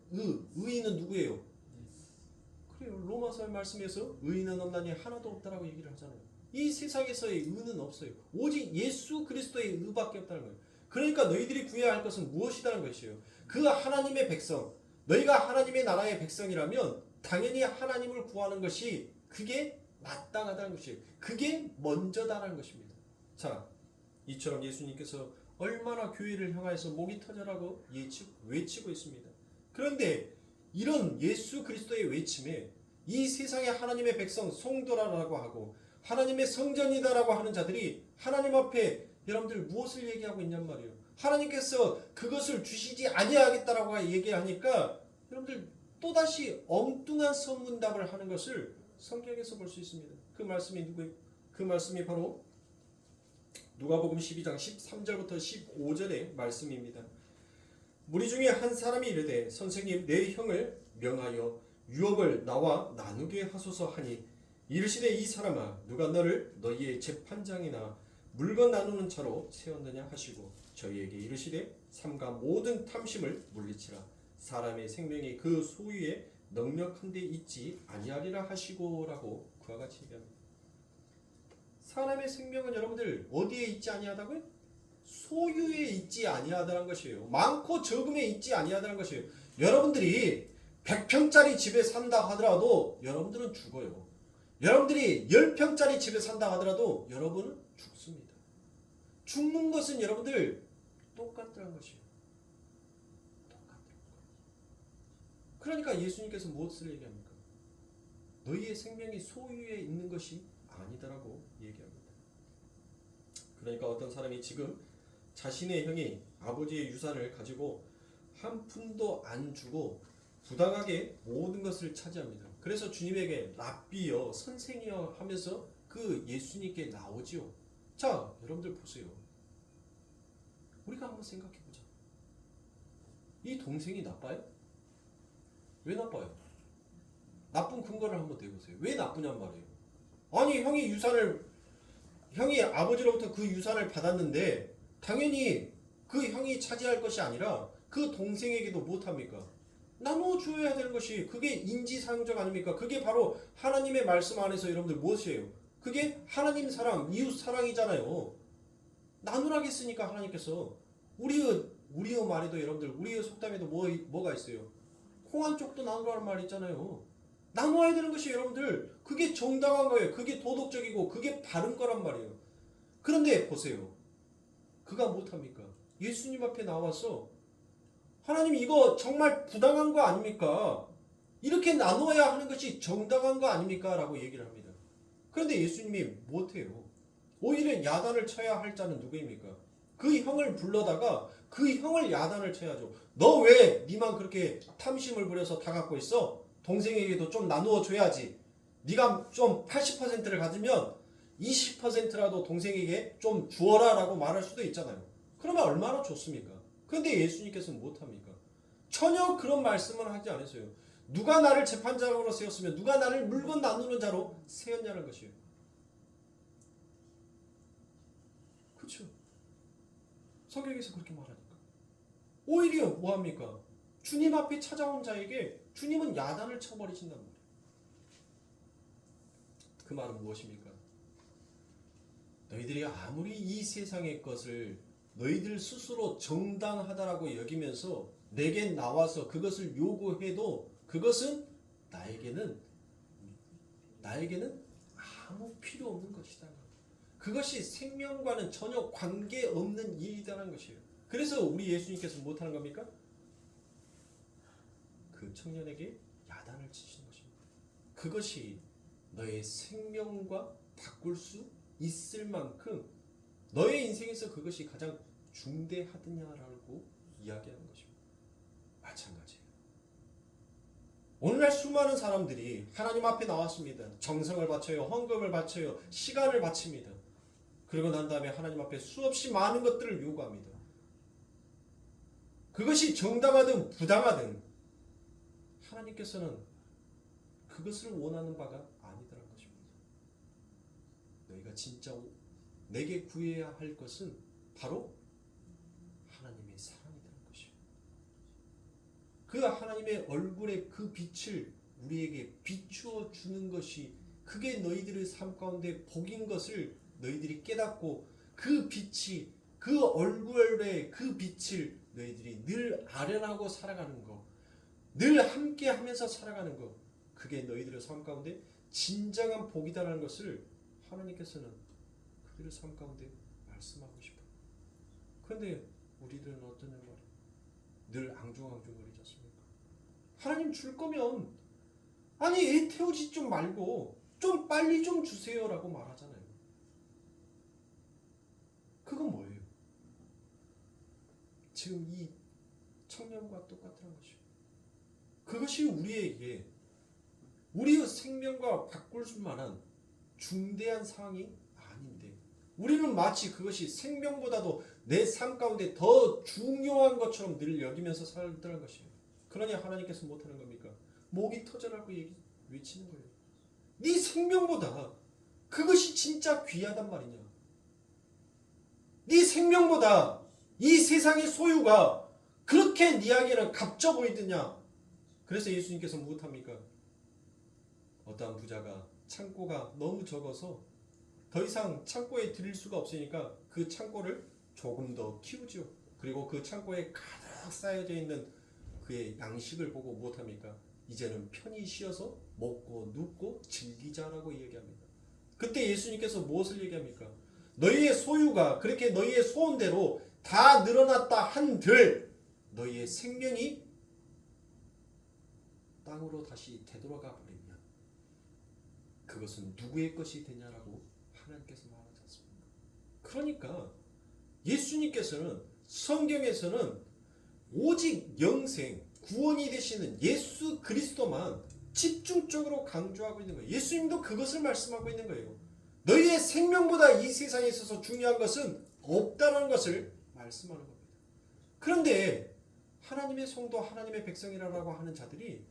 의인은 누구예요? 그래요. 로마서의 말씀에서 의인은 없나니 하나도 없다라고 얘기를 하잖아요. 이 세상에서의 의는 없어요. 오직 예수 그리스도의 의밖에 없다는 거예요. 그러니까 너희들이 구해야 할 것은 무엇이라는 것이에요. 그 하나님의 백성, 너희가 하나님의 나라의 백성이라면 당연히 하나님을 구하는 것이 그게 마땅하다는 것이에요. 그게 먼저다라는 것입니다. 자, 이처럼 예수님께서 얼마나 교회를 향하여서 목이 터져라고 외치고 있습니다. 그런데 이런 예수 그리스도의 외침에 이 세상의 하나님의 백성 성도라고 하고 하나님의 성전이다라고 하는 자들이 하나님 앞에 여러분들 무엇을 얘기하고 있냔 말이에요. 하나님께서 그것을 주시지 아니하겠다라고 얘기하니까 여러분들 또다시 엉뚱한 선문답을 하는 것을 성경에서 볼 수 있습니다. 그 말씀이 누구예요? 그 말씀이 바로 누가복음 12장 13절부터 15절의 말씀입니다. 무리 중에 한 사람이 이르되 선생님 내 형을 명하여 유업을 나와 나누게 하소서 하니 이르시되 이 사람아 누가 너를 너희의 재판장이나 물건 나누는 자로 세웠느냐 하시고 저희에게 이르시되 삼가 모든 탐심을 물리치라 사람의 생명이 그 소유에 넉넉한 데 있지 아니하리라 하시고라고 그와 같이 얘기합니다. 사람의 생명은 여러분들 어디에 있지 아니하다고요? 소유에 있지 아니하다는 것이에요. 많고 적음에 있지 아니하다는 것이에요. 여러분들이 100평짜리 집에 산다 하더라도 여러분들은 죽어요. 여러분들이 10평짜리 집에 산다 하더라도 여러분은 죽습니다. 죽는 것은 여러분들 똑같다는 것이에요. 똑같다는 거예요. 그러니까 예수님께서 무엇을 얘기합니까? 너희의 생명이 소유에 있는 것이 아니다라고 얘기합니다. 그러니까 어떤 사람이 지금 자신의 형이 아버지의 유산을 가지고 한 푼도 안 주고 부당하게 모든 것을 차지합니다. 그래서 주님에게 랍비여 선생이여 하면서 그 예수님께 나오지요. 자, 여러분들 보세요. 우리가 한번 생각해 보자. 이 동생이 나빠요? 왜 나빠요? 나쁜 근거를 한번 대보세요. 왜 나쁘냔 말이에요. 아니, 형이 아버지로부터 그 유산을 받았는데 당연히 그 형이 차지할 것이 아니라 그 동생에게도 못합니까? 나눠줘야 되는 것이 그게 인지상정 아닙니까? 그게 바로 하나님의 말씀 안에서 여러분들 무엇이에요? 그게 하나님 사랑, 이웃 사랑이잖아요. 나누라고 했으니까 하나님께서 우리의 말에도 여러분들 우리의 속담에도 뭐가 있어요? 콩 한 쪽도 나누라는 말이 있잖아요. 나눠야 되는 것이 여러분들 그게 정당한 거예요. 그게 도덕적이고 그게 바른 거란 말이에요. 그런데 보세요. 그가 못합니까? 예수님 앞에 나와서 하나님 이거 정말 부당한 거 아닙니까? 이렇게 나눠야 하는 것이 정당한 거 아닙니까? 라고 얘기를 합니다. 그런데 예수님이 못해요. 오히려 야단을 쳐야 할 자는 누구입니까? 그 형을 불러다가 그 형을 야단을 쳐야죠. 너 왜 니만 그렇게 탐심을 부려서 다 갖고 있어? 동생에게도 좀 나누어 줘야지. 네가 좀 80%를 가지면 20%라도 동생에게 좀 주어라 라고 말할 수도 있잖아요. 그러면 얼마나 좋습니까? 그런데 예수님께서는 못합니까? 전혀 그런 말씀을 하지 않으세요. 누가 나를 재판장으로 세웠으면 누가 나를 물건 나누는 자로 세웠냐는 것이에요. 그렇죠. 성경에서 그렇게 말하니까. 오히려 뭐합니까? 주님 앞에 찾아온 자에게 주님은 야단을 쳐버리신단 말이에요. 그 말은 무엇입니까? 너희들이 아무리 이 세상의 것을 너희들 스스로 정당하다라고 여기면서 내게 나와서 그것을 요구해도 그것은 나에게는 아무 필요 없는 것이다. 그것이 생명과는 전혀 관계없는 일이라는 것이에요. 그래서 우리 예수님께서 못하는 겁니까? 그 청년에게 야단을 치시는 것입니다. 그것이 너의 생명과 바꿀 수 있을 만큼 너의 인생에서 그것이 가장 중대하느냐라고 이야기하는 것입니다. 마찬가지예요. 오늘날 수많은 사람들이 하나님 앞에 나왔습니다. 정성을 바쳐요. 헌금을 바쳐요. 시간을 바칩니다. 그러고 난 다음에 하나님 앞에 수없이 많은 것들을 요구합니다. 그것이 정당하든 부당하든 하나님께서는 그것을 원하는 바가 아니더라는 것입니다. 너희가 진짜 내게 구해야 할 것은 바로 하나님의 사랑이라는 것이에요. 그 하나님의 얼굴의 그 빛을 우리에게 비추어 주는 것이 그게 너희들의 삶 가운데 복인 것을 너희들이 깨닫고 그 빛이 그 얼굴의 그 빛을 너희들이 늘 아련하고 살아가는 것, 늘 함께 하면서 살아가는 것, 그게 너희들의 삶 가운데 진정한 복이다라는 것을 하나님께서는 그들의 삶 가운데 말씀하고 싶어요. 그런데 우리들은 어떠냐 말이에요. 늘 앙중앙중거리지 않습니까? 하나님 줄 거면 아니 애 태우지 좀 말고 좀 빨리 좀 주세요라고 말하잖아요. 그건 뭐예요? 지금 이 청년과 똑같은 것이에요. 그것이 우리에게 우리의 생명과 바꿀 만한 중대한 상황이 아닌데 우리는 마치 그것이 생명보다도 내 삶 가운데 더 중요한 것처럼 늘 여기면서 살더란 것이에요. 그러니 하나님께서 못하는 겁니까? 목이 터져라고 외치는 거예요. 네 생명보다 그것이 진짜 귀하단 말이냐? 네 생명보다 이 세상의 소유가 그렇게 네에게는 값져 보이느냐? 그래서 예수님께서 무엇합니까? 어떠한 부자가 창고가 너무 적어서 더 이상 창고에 들일 수가 없으니까 그 창고를 조금 더 키우죠. 그리고 그 창고에 가득 쌓여져 있는 그의 양식을 보고 무엇합니까? 이제는 편히 쉬어서 먹고 눕고 즐기자라고 얘기합니다. 그때 예수님께서 무엇을 얘기합니까? 너희의 소유가 그렇게 너희의 소원대로 다 늘어났다 한들 너희의 생명이 땅으로 다시 되돌아가 버리면 그것은 누구의 것이 되냐라고 하나님께서 말하지 않습니까? 그러니까 예수님께서는 성경에서는 오직 영생, 구원이 되시는 예수 그리스도만 집중적으로 강조하고 있는 거예요. 예수님도 그것을 말씀하고 있는 거예요. 너희의 생명보다 이 세상에 있어서 중요한 것은 없다는 것을 말씀하는 겁니다. 그런데 하나님의 성도, 하나님의 백성이라고 하는 자들이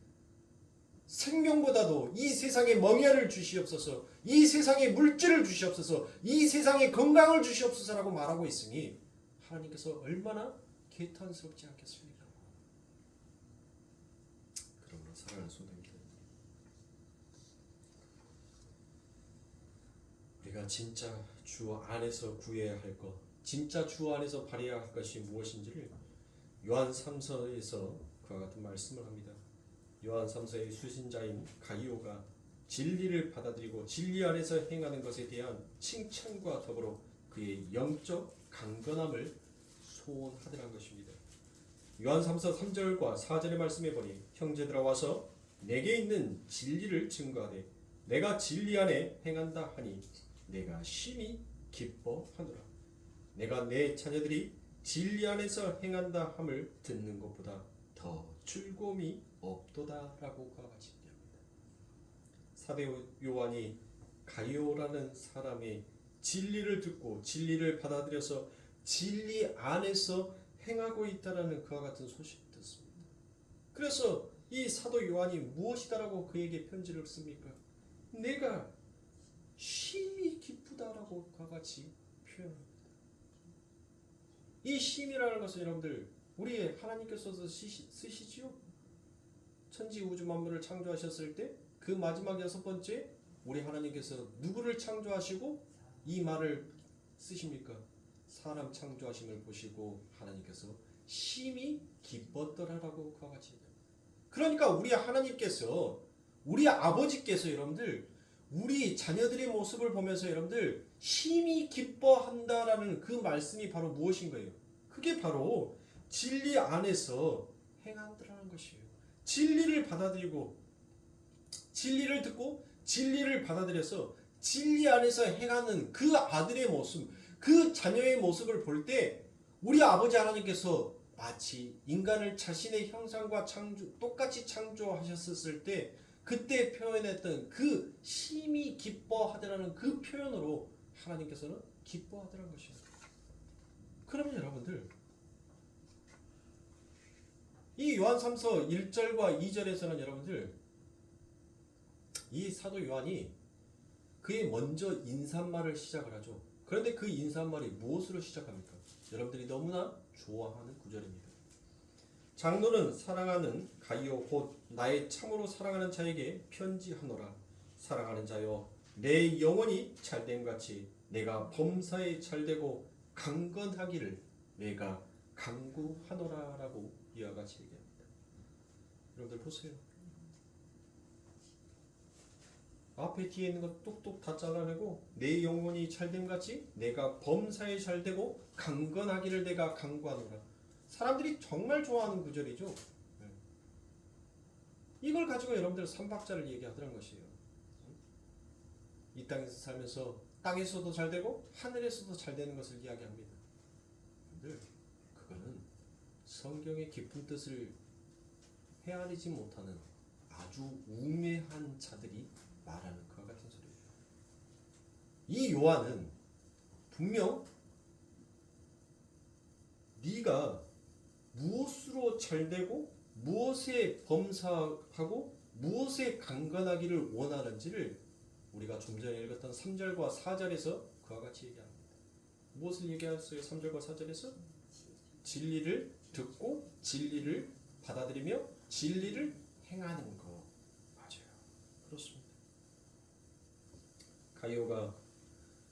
생명보다도 이 세상에 멍에를 주시옵소서, 이 세상에 물질을 주시옵소서, 이 세상에 건강을 주시옵소서라고 말하고 있으니 하나님께서 얼마나 개탄스럽지 않겠습니까? 그러므로 사랑하는 성도님들, 우리가 진짜 주 안에서 구해야 할 것, 진짜 주 안에서 발휘해야 할 것이 무엇인지를 요한 3서에서 그와 같은 말씀을 합니다. 요한 3서의 수신자인 가이오가 진리를 받아들이고 진리 안에서 행하는 것에 대한 칭찬과 더불어 그의 영적 강건함을 소원하더란 것입니다. 요한 3서 3절과 4절의 말씀에 보니 형제들아 와서 내게 있는 진리를 증거하되 내가 진리 안에 행한다 하니 내가 심히 기뻐하노라. 내가 내 자녀들이 진리 안에서 행한다 함을 듣는 것보다 더 즐거움이 없도다라고 그와 같이 얘기합니다. 사도 요한이 가이오라는 사람의 진리를 듣고 진리를 받아들여서 진리 안에서 행하고 있다라는 그와 같은 소식을 듣습니다. 그래서 이 사도 요한이 무엇이다라고 그에게 편지를 씁니까? 내가 심히 기쁘다라고 그와 같이 표현합니다. 이 심이라는 것은 여러분들 우리 하나님께서 쓰시지요. 천지 우주 만물을 창조하셨을 때 그 마지막 6번째 우리 하나님께서 누구를 창조하시고 이 말을 쓰십니까? 사람 창조하심을 보시고 하나님께서 심히 기뻤더라라고 그와 같이 얘기합니다. 그러니까 우리 하나님께서, 우리 아버지께서 여러분들 우리 자녀들의 모습을 보면서 여러분들 심히 기뻐한다라는 그 말씀이 바로 무엇인 거예요? 그게 바로 진리 안에서 행한다라는 것이에요. 진리를 받아들이고 진리를 듣고 진리를 받아들여서 진리 안에서 행하는 그 아들의 모습, 그 자녀의 모습을 볼 때 우리 아버지 하나님께서 마치 인간을 자신의 형상과 똑같이 창조하셨을 때 그때 표현했던 그 심히 기뻐하더라는 그 표현으로 하나님께서는 기뻐하더라는 것이에요. 그러면 여러분들 이 요한 3서 1절과 2절에서는 여러분들 이 사도 요한이 그의 먼저 인사말을 시작을 하죠. 그런데 그 인사말이 무엇으로 시작합니까? 여러분들이 너무나 좋아하는 구절입니다. 장로는 사랑하는 가이오 곧 나의 참으로 사랑하는 자에게 편지하노라. 사랑하는 자여 내 영혼이 잘됨같이 내가 범사에 잘되고 강건하기를 내가 간구하노라라고 이와 같이 얘기합니다. 여러분들 보세요. 앞에 뒤에 있는 것 똑똑 다 잘라내고 내 영혼이 잘됨같이 내가 범사에 잘되고 강건하기를 내가 간구하노라. 사람들이 정말 좋아하는 구절이죠. 이걸 가지고 여러분들 삼박자를 얘기하더란 것이에요. 이 땅에서 살면서 땅에서도 잘되고 하늘에서도 잘되는 것을 이야기합니다. 여러분들 그거는 성경의 깊은 뜻을 헤아리지 못하는 아주 우매한 자들이 말하는 그와 같은 소리예요. 이 요한은 분명 네가 무엇으로 잘되고 무엇에 범사하고 무엇에 강건하기를 원하는지를 우리가 좀 전에 읽었던 3절과 4절에서 그와 같이 얘기합니다. 무엇을 얘기했어요? 3절과 4절에서 진리를 듣고 진리를 받아들이며 진리를 행하는 거. 맞아요. 그렇습니다. 가이오가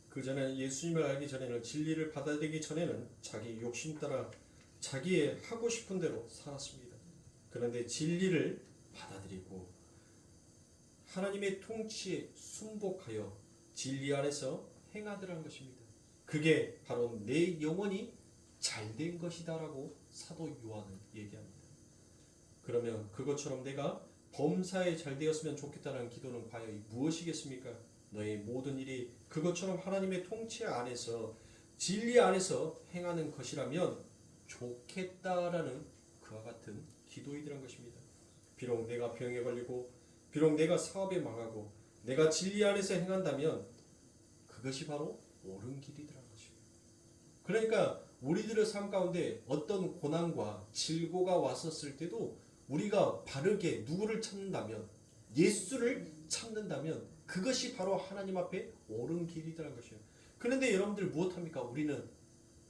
그 전에 예수님을 알기 전에는 진리를 받아들이기 전에는 자기 욕심 따라 자기의 하고 싶은 대로 살았습니다. 그런데 진리를 받아들이고 하나님의 통치에 순복하여 진리 안에서 행하더라는 것입니다. 그게 바로 내 영혼이 잘된 것이다라고 사도 요한은 얘기합니다. 그러면 그것처럼 내가 범사에 잘되었으면 좋겠다는 기도는 과연 무엇이겠습니까? 너의 모든 일이 그것처럼 하나님의 통치 안에서 진리 안에서 행하는 것이라면 좋겠다라는 그와 같은 기도이더란 것입니다. 비록 내가 병에 걸리고 비록 내가 사업에 망하고 내가 진리 안에서 행한다면 그것이 바로 옳은 길이더란 것입니다. 그러니까 우리들의 삶 가운데 어떤 고난과 질고가 왔었을 때도 우리가 바르게 누구를 찾는다면 예수를 찾는다면 그것이 바로 하나님 앞에 옳은 길이더란 것이에요. 그런데 여러분들 무엇합니까? 우리는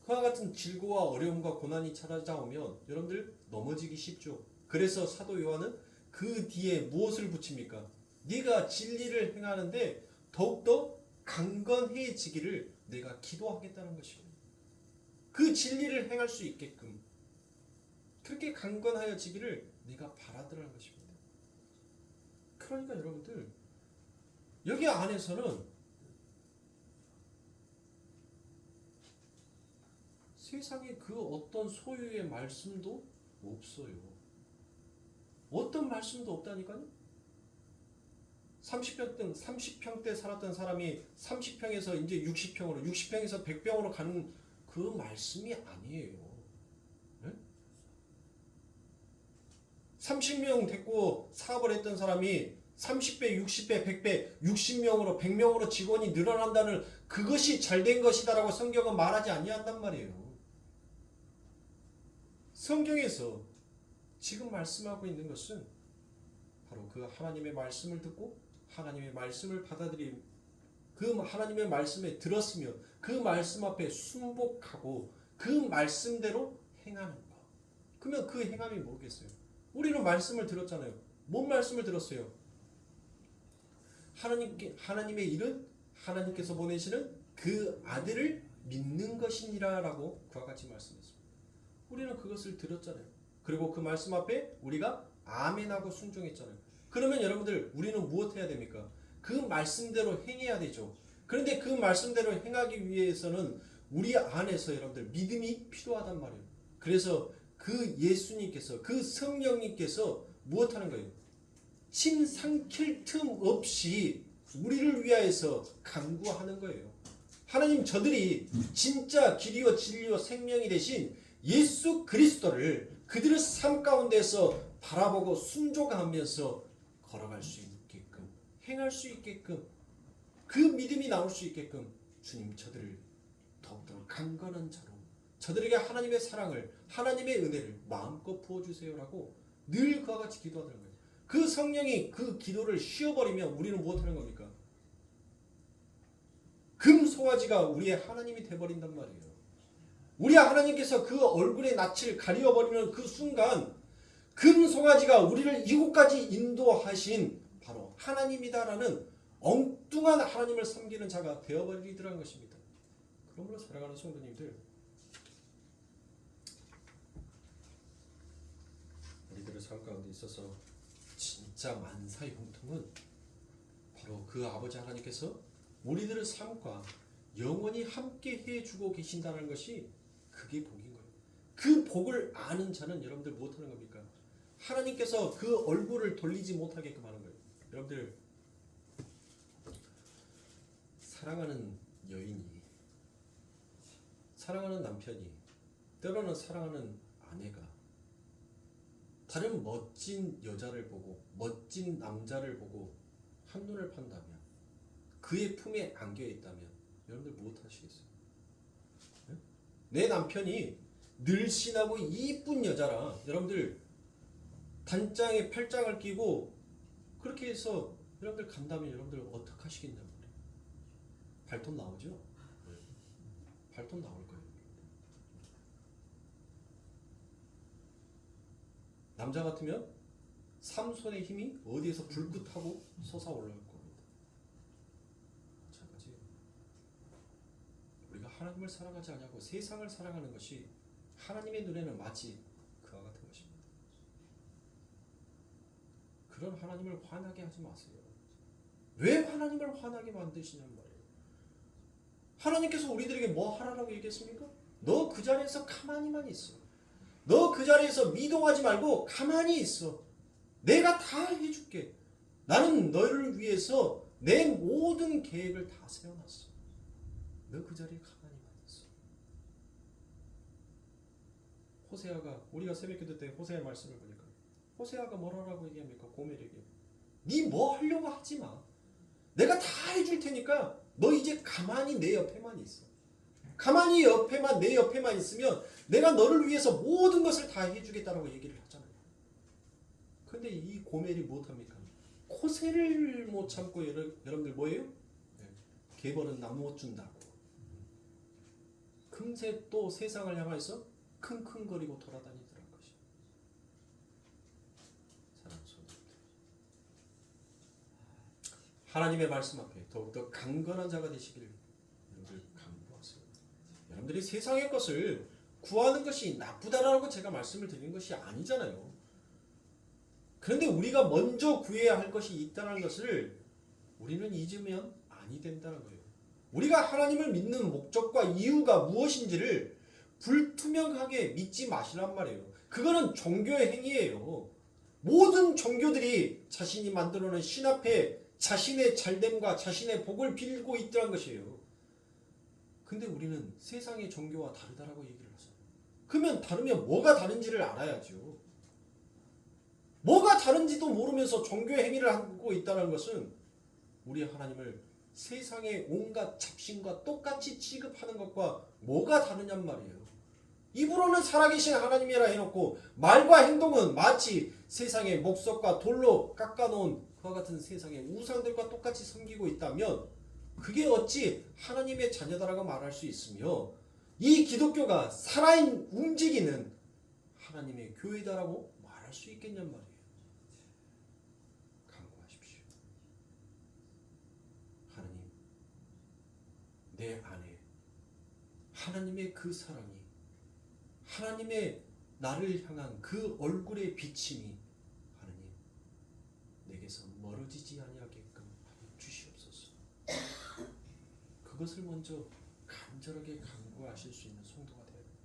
그와 같은 질고와 어려움과 고난이 찾아오면 여러분들 넘어지기 쉽죠. 그래서 사도 요한은 그 뒤에 무엇을 붙입니까? 네가 진리를 행하는데 더욱더 강건해지기를 내가 기도하겠다는 것입니다. 그 진리를 행할 수 있게끔 그렇게 강건하여지기를 내가 바라더라는 것입니다. 그러니까 여러분들 여기 안에서는 세상에 그 어떤 소유의 말씀도 없어요. 어떤 말씀도 없다니까요. 30평대 살았던 사람이 30평에서 이제 60평으로 60평에서 100평으로 가는 그 말씀이 아니에요. 네? 30명 됐고 사업을 했던 사람이 30배, 60배, 100배, 60명으로 100명으로 직원이 늘어난다는 그것이 잘된 것이다라고 성경은 말하지 아니한단 말이에요. 성경에서 지금 말씀하고 있는 것은 바로 그 하나님의 말씀을 듣고 하나님의 말씀을 받아들인 그 하나님의 말씀에 들었으면 그 말씀 앞에 순복하고 그 말씀대로 행하는 것. 그러면 그 행함이 뭐겠어요? 우리는 말씀을 들었잖아요. 뭔 말씀을 들었어요? 하나님의 일은 하나님께서 보내시는 그 아들을 믿는 것이니라 라고 그와 같이 말씀했습니다. 우리는 그것을 들었잖아요. 그리고 그 말씀 앞에 우리가 아멘하고 순종했잖아요. 그러면 여러분들 우리는 무엇 해야 됩니까? 그 말씀대로 행해야 되죠. 그런데 그 말씀대로 행하기 위해서는 우리 안에서 여러분들 믿음이 필요하단 말이에요. 그래서 그 예수님께서 그 성령님께서 무엇 하는 거예요? 침 삼킬 틈 없이 우리를 위하여서 간구하는 거예요. 하나님 저들이 진짜 길이요 진리요 생명이 되신 예수 그리스도를 그들의 삶 가운데서 바라보고 순종하면서 걸어갈 수 있게끔 행할 수 있게끔 그 믿음이 나올 수 있게끔 주님 저들을 더욱더 강건한 자로 저들에게 하나님의 사랑을 하나님의 은혜를 마음껏 부어주세요라고 늘 그와 같이 기도하더라는 거예요. 그 성령이 그 기도를 쉬어버리면 우리는 무엇하는 겁니까? 금송아지가 우리의 하나님이 돼버린단 말이에요. 우리 하나님께서 그 얼굴의 낯을 가려버리는 그 순간 금송아지가 우리를 이곳까지 인도하신 바로 하나님이다라는 엉뚱한 하나님을 섬기는 자가 되어버리더라는 것입니다. 그러므로 사랑하는 성도님들, 우리들의 삶 가운데 있어서 진짜 만사형통은 바로 그 아버지 하나님께서 우리들의 삶과 영원히 함께 해주고 계신다는 것이 그게 복인 거예요. 그 복을 아는 자는 여러분들 무엇하는 겁니까? 하나님께서 그 얼굴을 돌리지 못하게끔 하는 거예요. 여러분들 사랑하는 여인이 사랑하는 남편이 때로는 사랑하는 아내가 다른 멋진 여자를 보고 멋진 남자를 보고 한눈을 판다면 그의 품에 안겨있다면 여러분들 무엇하시겠어요? 네? 내 남편이 늘씬하고 이쁜 여자라 여러분들 단장에 팔짱을 끼고 그렇게 해서 여러분들 간다면 여러분들 어떻게 하시겠냐고. 발톱 나오죠? 네. 발톱 나올 거예요. 남자 같으면 삼손의 힘이 어디에서 불긋하고 솟아올라올 겁니다. 마찬가지 우리가 하나님을 사랑하지 않냐고 세상을 사랑하는 것이 하나님의 눈에는 마치 그와 같은 것입니다. 그런 하나님을 화나게 하지 마세요. 왜 하나님을 화나게 만드시냔 말이에요. 하나님께서 우리들에게 뭐 하라고 얘기했습니까? 너 그 자리에서 가만히만 있어. 너 그 자리에서 미동하지 말고 가만히 있어. 내가 다 해줄게. 나는 너를 위해서 내 모든 계획을 다 세워놨어. 너 그 자리에 가만히만 있어. 호세아가 우리가 새벽기도 때 호세아 말씀을 보니까 호세아가 뭐라고 얘기합니까? 고멜에게 네 뭐 하려고 하지 마. 내가 다 해줄 테니까 너 이제 가만히 내 옆에만 있어. 가만히 내 옆에만 있으면 내가 너를 위해서 모든 것을 다 해주겠다라고 얘기를 하잖아요. 근데 이 고멜이 무엇합니까? 코세를 못 참고 여러분들 뭐예요? 개벌은 나무 못 준다고. 금세 또 세상을 향해서 킁킁거리고 돌아다니더란 것이죠. 사랑하는 성도들, 하나님의 말씀 앞에 더욱더 강건한 자가 되시기를 여러분들 강구하세요. 여러분들이 세상의 것을 구하는 것이 나쁘다라고 제가 말씀을 드리는 것이 아니잖아요. 그런데 우리가 먼저 구해야 할 것이 있다는 것을 우리는 잊으면 아니 된다는 거예요. 우리가 하나님을 믿는 목적과 이유가 무엇인지를 불투명하게 믿지 마시란 말이에요. 그거는 종교의 행위예요. 모든 종교들이 자신이 만들어놓은 신 앞에 자신의 잘됨과 자신의 복을 빌고 있더란 것이에요. 근데 우리는 세상의 종교와 다르다라고 얘기를 하잖아요. 그러면 다르면 뭐가 다른지를 알아야죠. 뭐가 다른지도 모르면서 종교의 행위를 하고 있다는 것은 우리 하나님을 세상의 온갖 잡신과 똑같이 취급하는 것과 뭐가 다르냔 말이에요. 입으로는 살아계신 하나님이라 해놓고 말과 행동은 마치 세상의 목석과 돌로 깎아놓은 그와 같은 세상의 우상들과 똑같이 섬기고 있다면 그게 어찌 하나님의 자녀다라고 말할 수 있으며 이 기독교가 살아있는 움직이는 하나님의 교회다라고 말할 수 있겠냔 말이에요. 강구하십시오. 하나님, 내 안에 하나님의 그 사랑이, 하나님의 나를 향한 그 얼굴의 비침이 하나님 내게서 멀어지지 아니하게끔 주시옵소서. 그것을 먼저 간절하게 간구하실 수 있는 성도가 되어야 됩니다.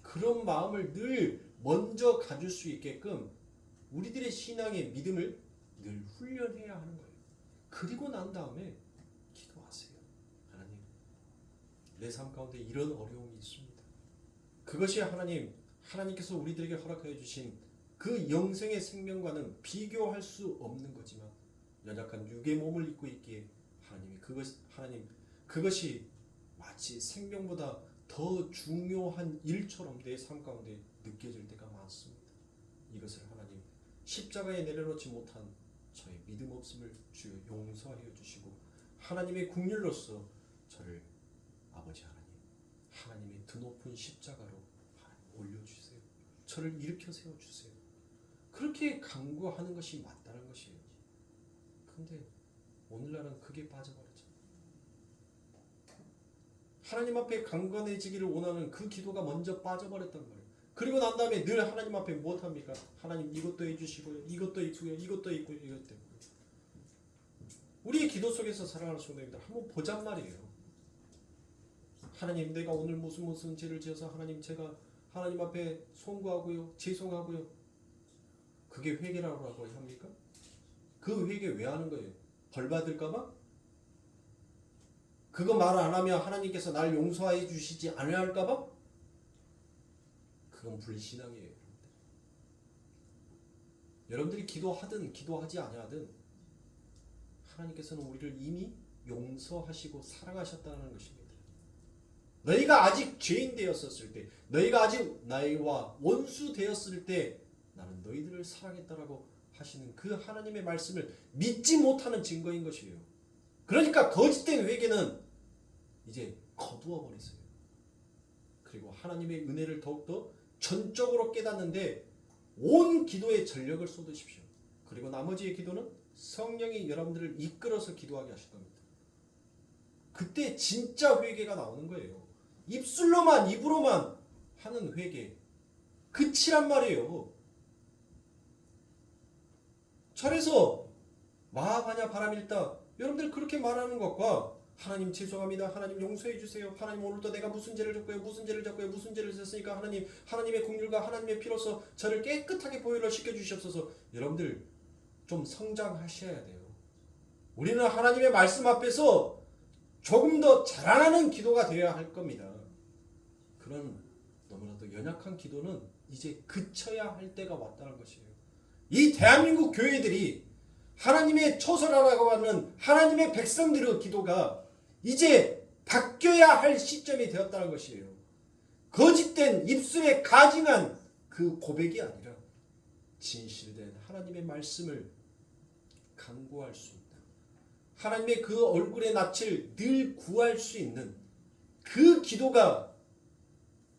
그런 마음을 늘 먼저 가질 수 있게끔 우리들의 신앙의 믿음을 늘 훈련해야 하는 거예요. 그리고 난 다음에 기도하세요. 하나님, 내 삶 가운데 이런 어려움이 있습니다. 그것이 하나님께서 우리들에게 허락하여 주신 그 영생의 생명과는 비교할 수 없는 거지만 연약한 육의 몸을 입고 있기에 그것이 마치 생명보다 더 중요한 일처럼 내 삶 가운데 느껴질 때가 많습니다. 이것을 하나님 십자가에 내려놓지 못한 저의 믿음 없음을 주여 용서하여 주시고 하나님의 국률로서 저를 아버지 하나님의 드높은 십자가로 올려주세요. 저를 일으켜 세워주세요. 그렇게 간구하는 것이 맞다는 것이에요. 근데 오늘날은 그게 빠져버렸죠. 하나님 앞에 강건해지기를 원하는 그 기도가 먼저 빠져버렸단 말이에요. 그리고 난 다음에 늘 하나님 앞에 무엇합니까? 하나님 이것도 해주시고요. 이것도 있고요. 이것도 있고 이것 때문에. 우리의 기도 속에서 사랑하는 성도님들 한번 보잔 말이에요. 하나님, 내가 오늘 무슨 죄를 지어서 하나님 제가 하나님 앞에 송구하고요. 죄송하고요. 그게 회개라고 합니까? 그 회개 왜 하는 거예요? 벌 받을까 봐? 그거 말 안 하면 하나님께서 날 용서해 주시지 않아야 할까 봐? 그건 불신앙이에요. 여러분들이 기도하든 기도하지 아니하든 하나님께서는 우리를 이미 용서하시고 사랑하셨다는 것입니다. 너희가 아직 죄인 되었을 때, 너희가 아직 나와 원수 되었을 때 나는 너희들을 사랑했다라고 하시는 그 하나님의 말씀을 믿지 못하는 증거인 것이에요. 그러니까 거짓된 회개는 이제 거두어 버리세요. 그리고 하나님의 은혜를 더욱더 전적으로 깨닫는데 온 기도에 전력을 쏟으십시오. 그리고 나머지의 기도는 성령이 여러분들을 이끌어서 기도하게 하실 겁니다. 그때 진짜 회개가 나오는 거예요. 입으로만 하는 회개 끝이란 말이에요. 절에서 마하바냐 바람일다 여러분들 그렇게 말하는 것과 하나님 죄송합니다. 하나님 용서해 주세요. 하나님 오늘도 내가 무슨 죄를 졌고요. 무슨 죄를 졌으니까 하나님의 긍휼과 하나님의 피로서 저를 깨끗하게 보혈을 시켜주시옵소서. 여러분들 좀 성장하셔야 돼요. 우리는 하나님의 말씀 앞에서 조금 더 자라나는 기도가 되어야 할 겁니다. 그런 너무나도 연약한 기도는 이제 그쳐야 할 때가 왔다는 것이에요. 이 대한민국 교회들이 하나님의 처소라고 하는 하나님의 백성들의 기도가 이제 바뀌어야 할 시점이 되었다는 것이에요. 거짓된 입술에 가증한 그 고백이 아니라 진실된 하나님의 말씀을 간구할 수 있는, 하나님의 그 얼굴의 낯을 늘 구할 수 있는 그 기도가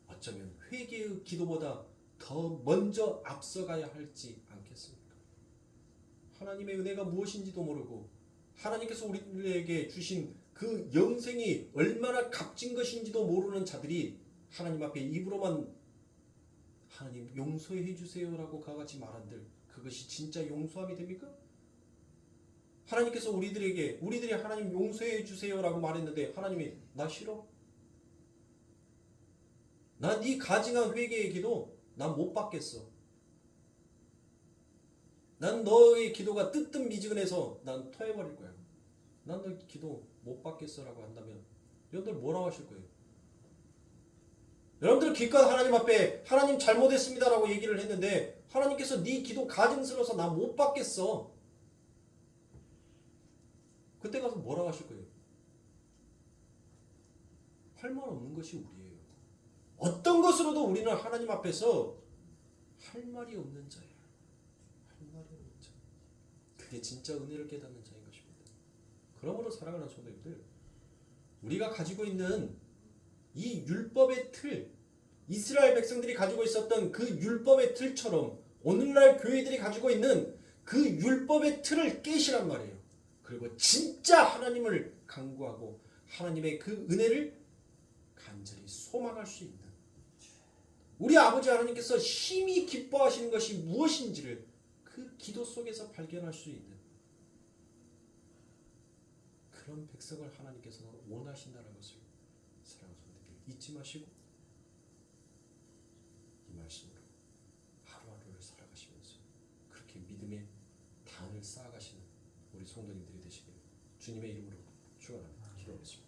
어쩌면 회개의 기도보다 더 먼저 앞서가야 할지 않겠습니까? 하나님의 은혜가 무엇인지도 모르고 하나님께서 우리에게 주신 그 영생이 얼마나 값진 것인지도 모르는 자들이 하나님 앞에 입으로만 하나님 용서해 주세요라고 그같이 말한들 그것이 진짜 용서함이 됩니까? 하나님께서 우리들이 하나님 용서해 주세요라고 말했는데 하나님이 나 싫어? 나 네 가증한 회개의 기도 난 못 받겠어. 난 너의 기도가 뜨뜻미지근해서 난 토해버릴 거야. 난 너 기도 못 받겠어라고 한다면 여러분들 뭐라고 하실 거예요? 여러분들 기껏 하나님 앞에 하나님 잘못했습니다라고 얘기를 했는데 하나님께서 네 기도 가증스러워서 나 못 받겠어. 그때 가서 뭐라고 하실 거예요? 할 말 없는 것이 우리예요. 어떤 것으로도 우리는 하나님 앞에서 할 말이 없는 자야. 할 말이 없는 자. 그게 진짜 은혜를 깨닫는 자인 것입니다. 그러므로 사랑하는 성도님들, 우리가 가지고 있는 이 율법의 틀, 이스라엘 백성들이 가지고 있었던 그 율법의 틀처럼 오늘날 교회들이 가지고 있는 그 율법의 틀을 깨시란 말이에요. 그리고 진짜 하나님을 간구하고 하나님의 그 은혜를 간절히 소망할 수 있는, 우리 아버지 하나님께서 심히 기뻐하시는 것이 무엇인지를 그 기도 속에서 발견할 수 있는 그런 백성을 하나님께서 원하신다는 것을 사랑하는 성도들 잊지 마시고 이 말씀으로 하루하루를 살아가시면서 그렇게 믿음의 단을 쌓아가시는 우리 성도님들이 되시기를 주님의 이름으로 축원합니다. 기도하겠습니다.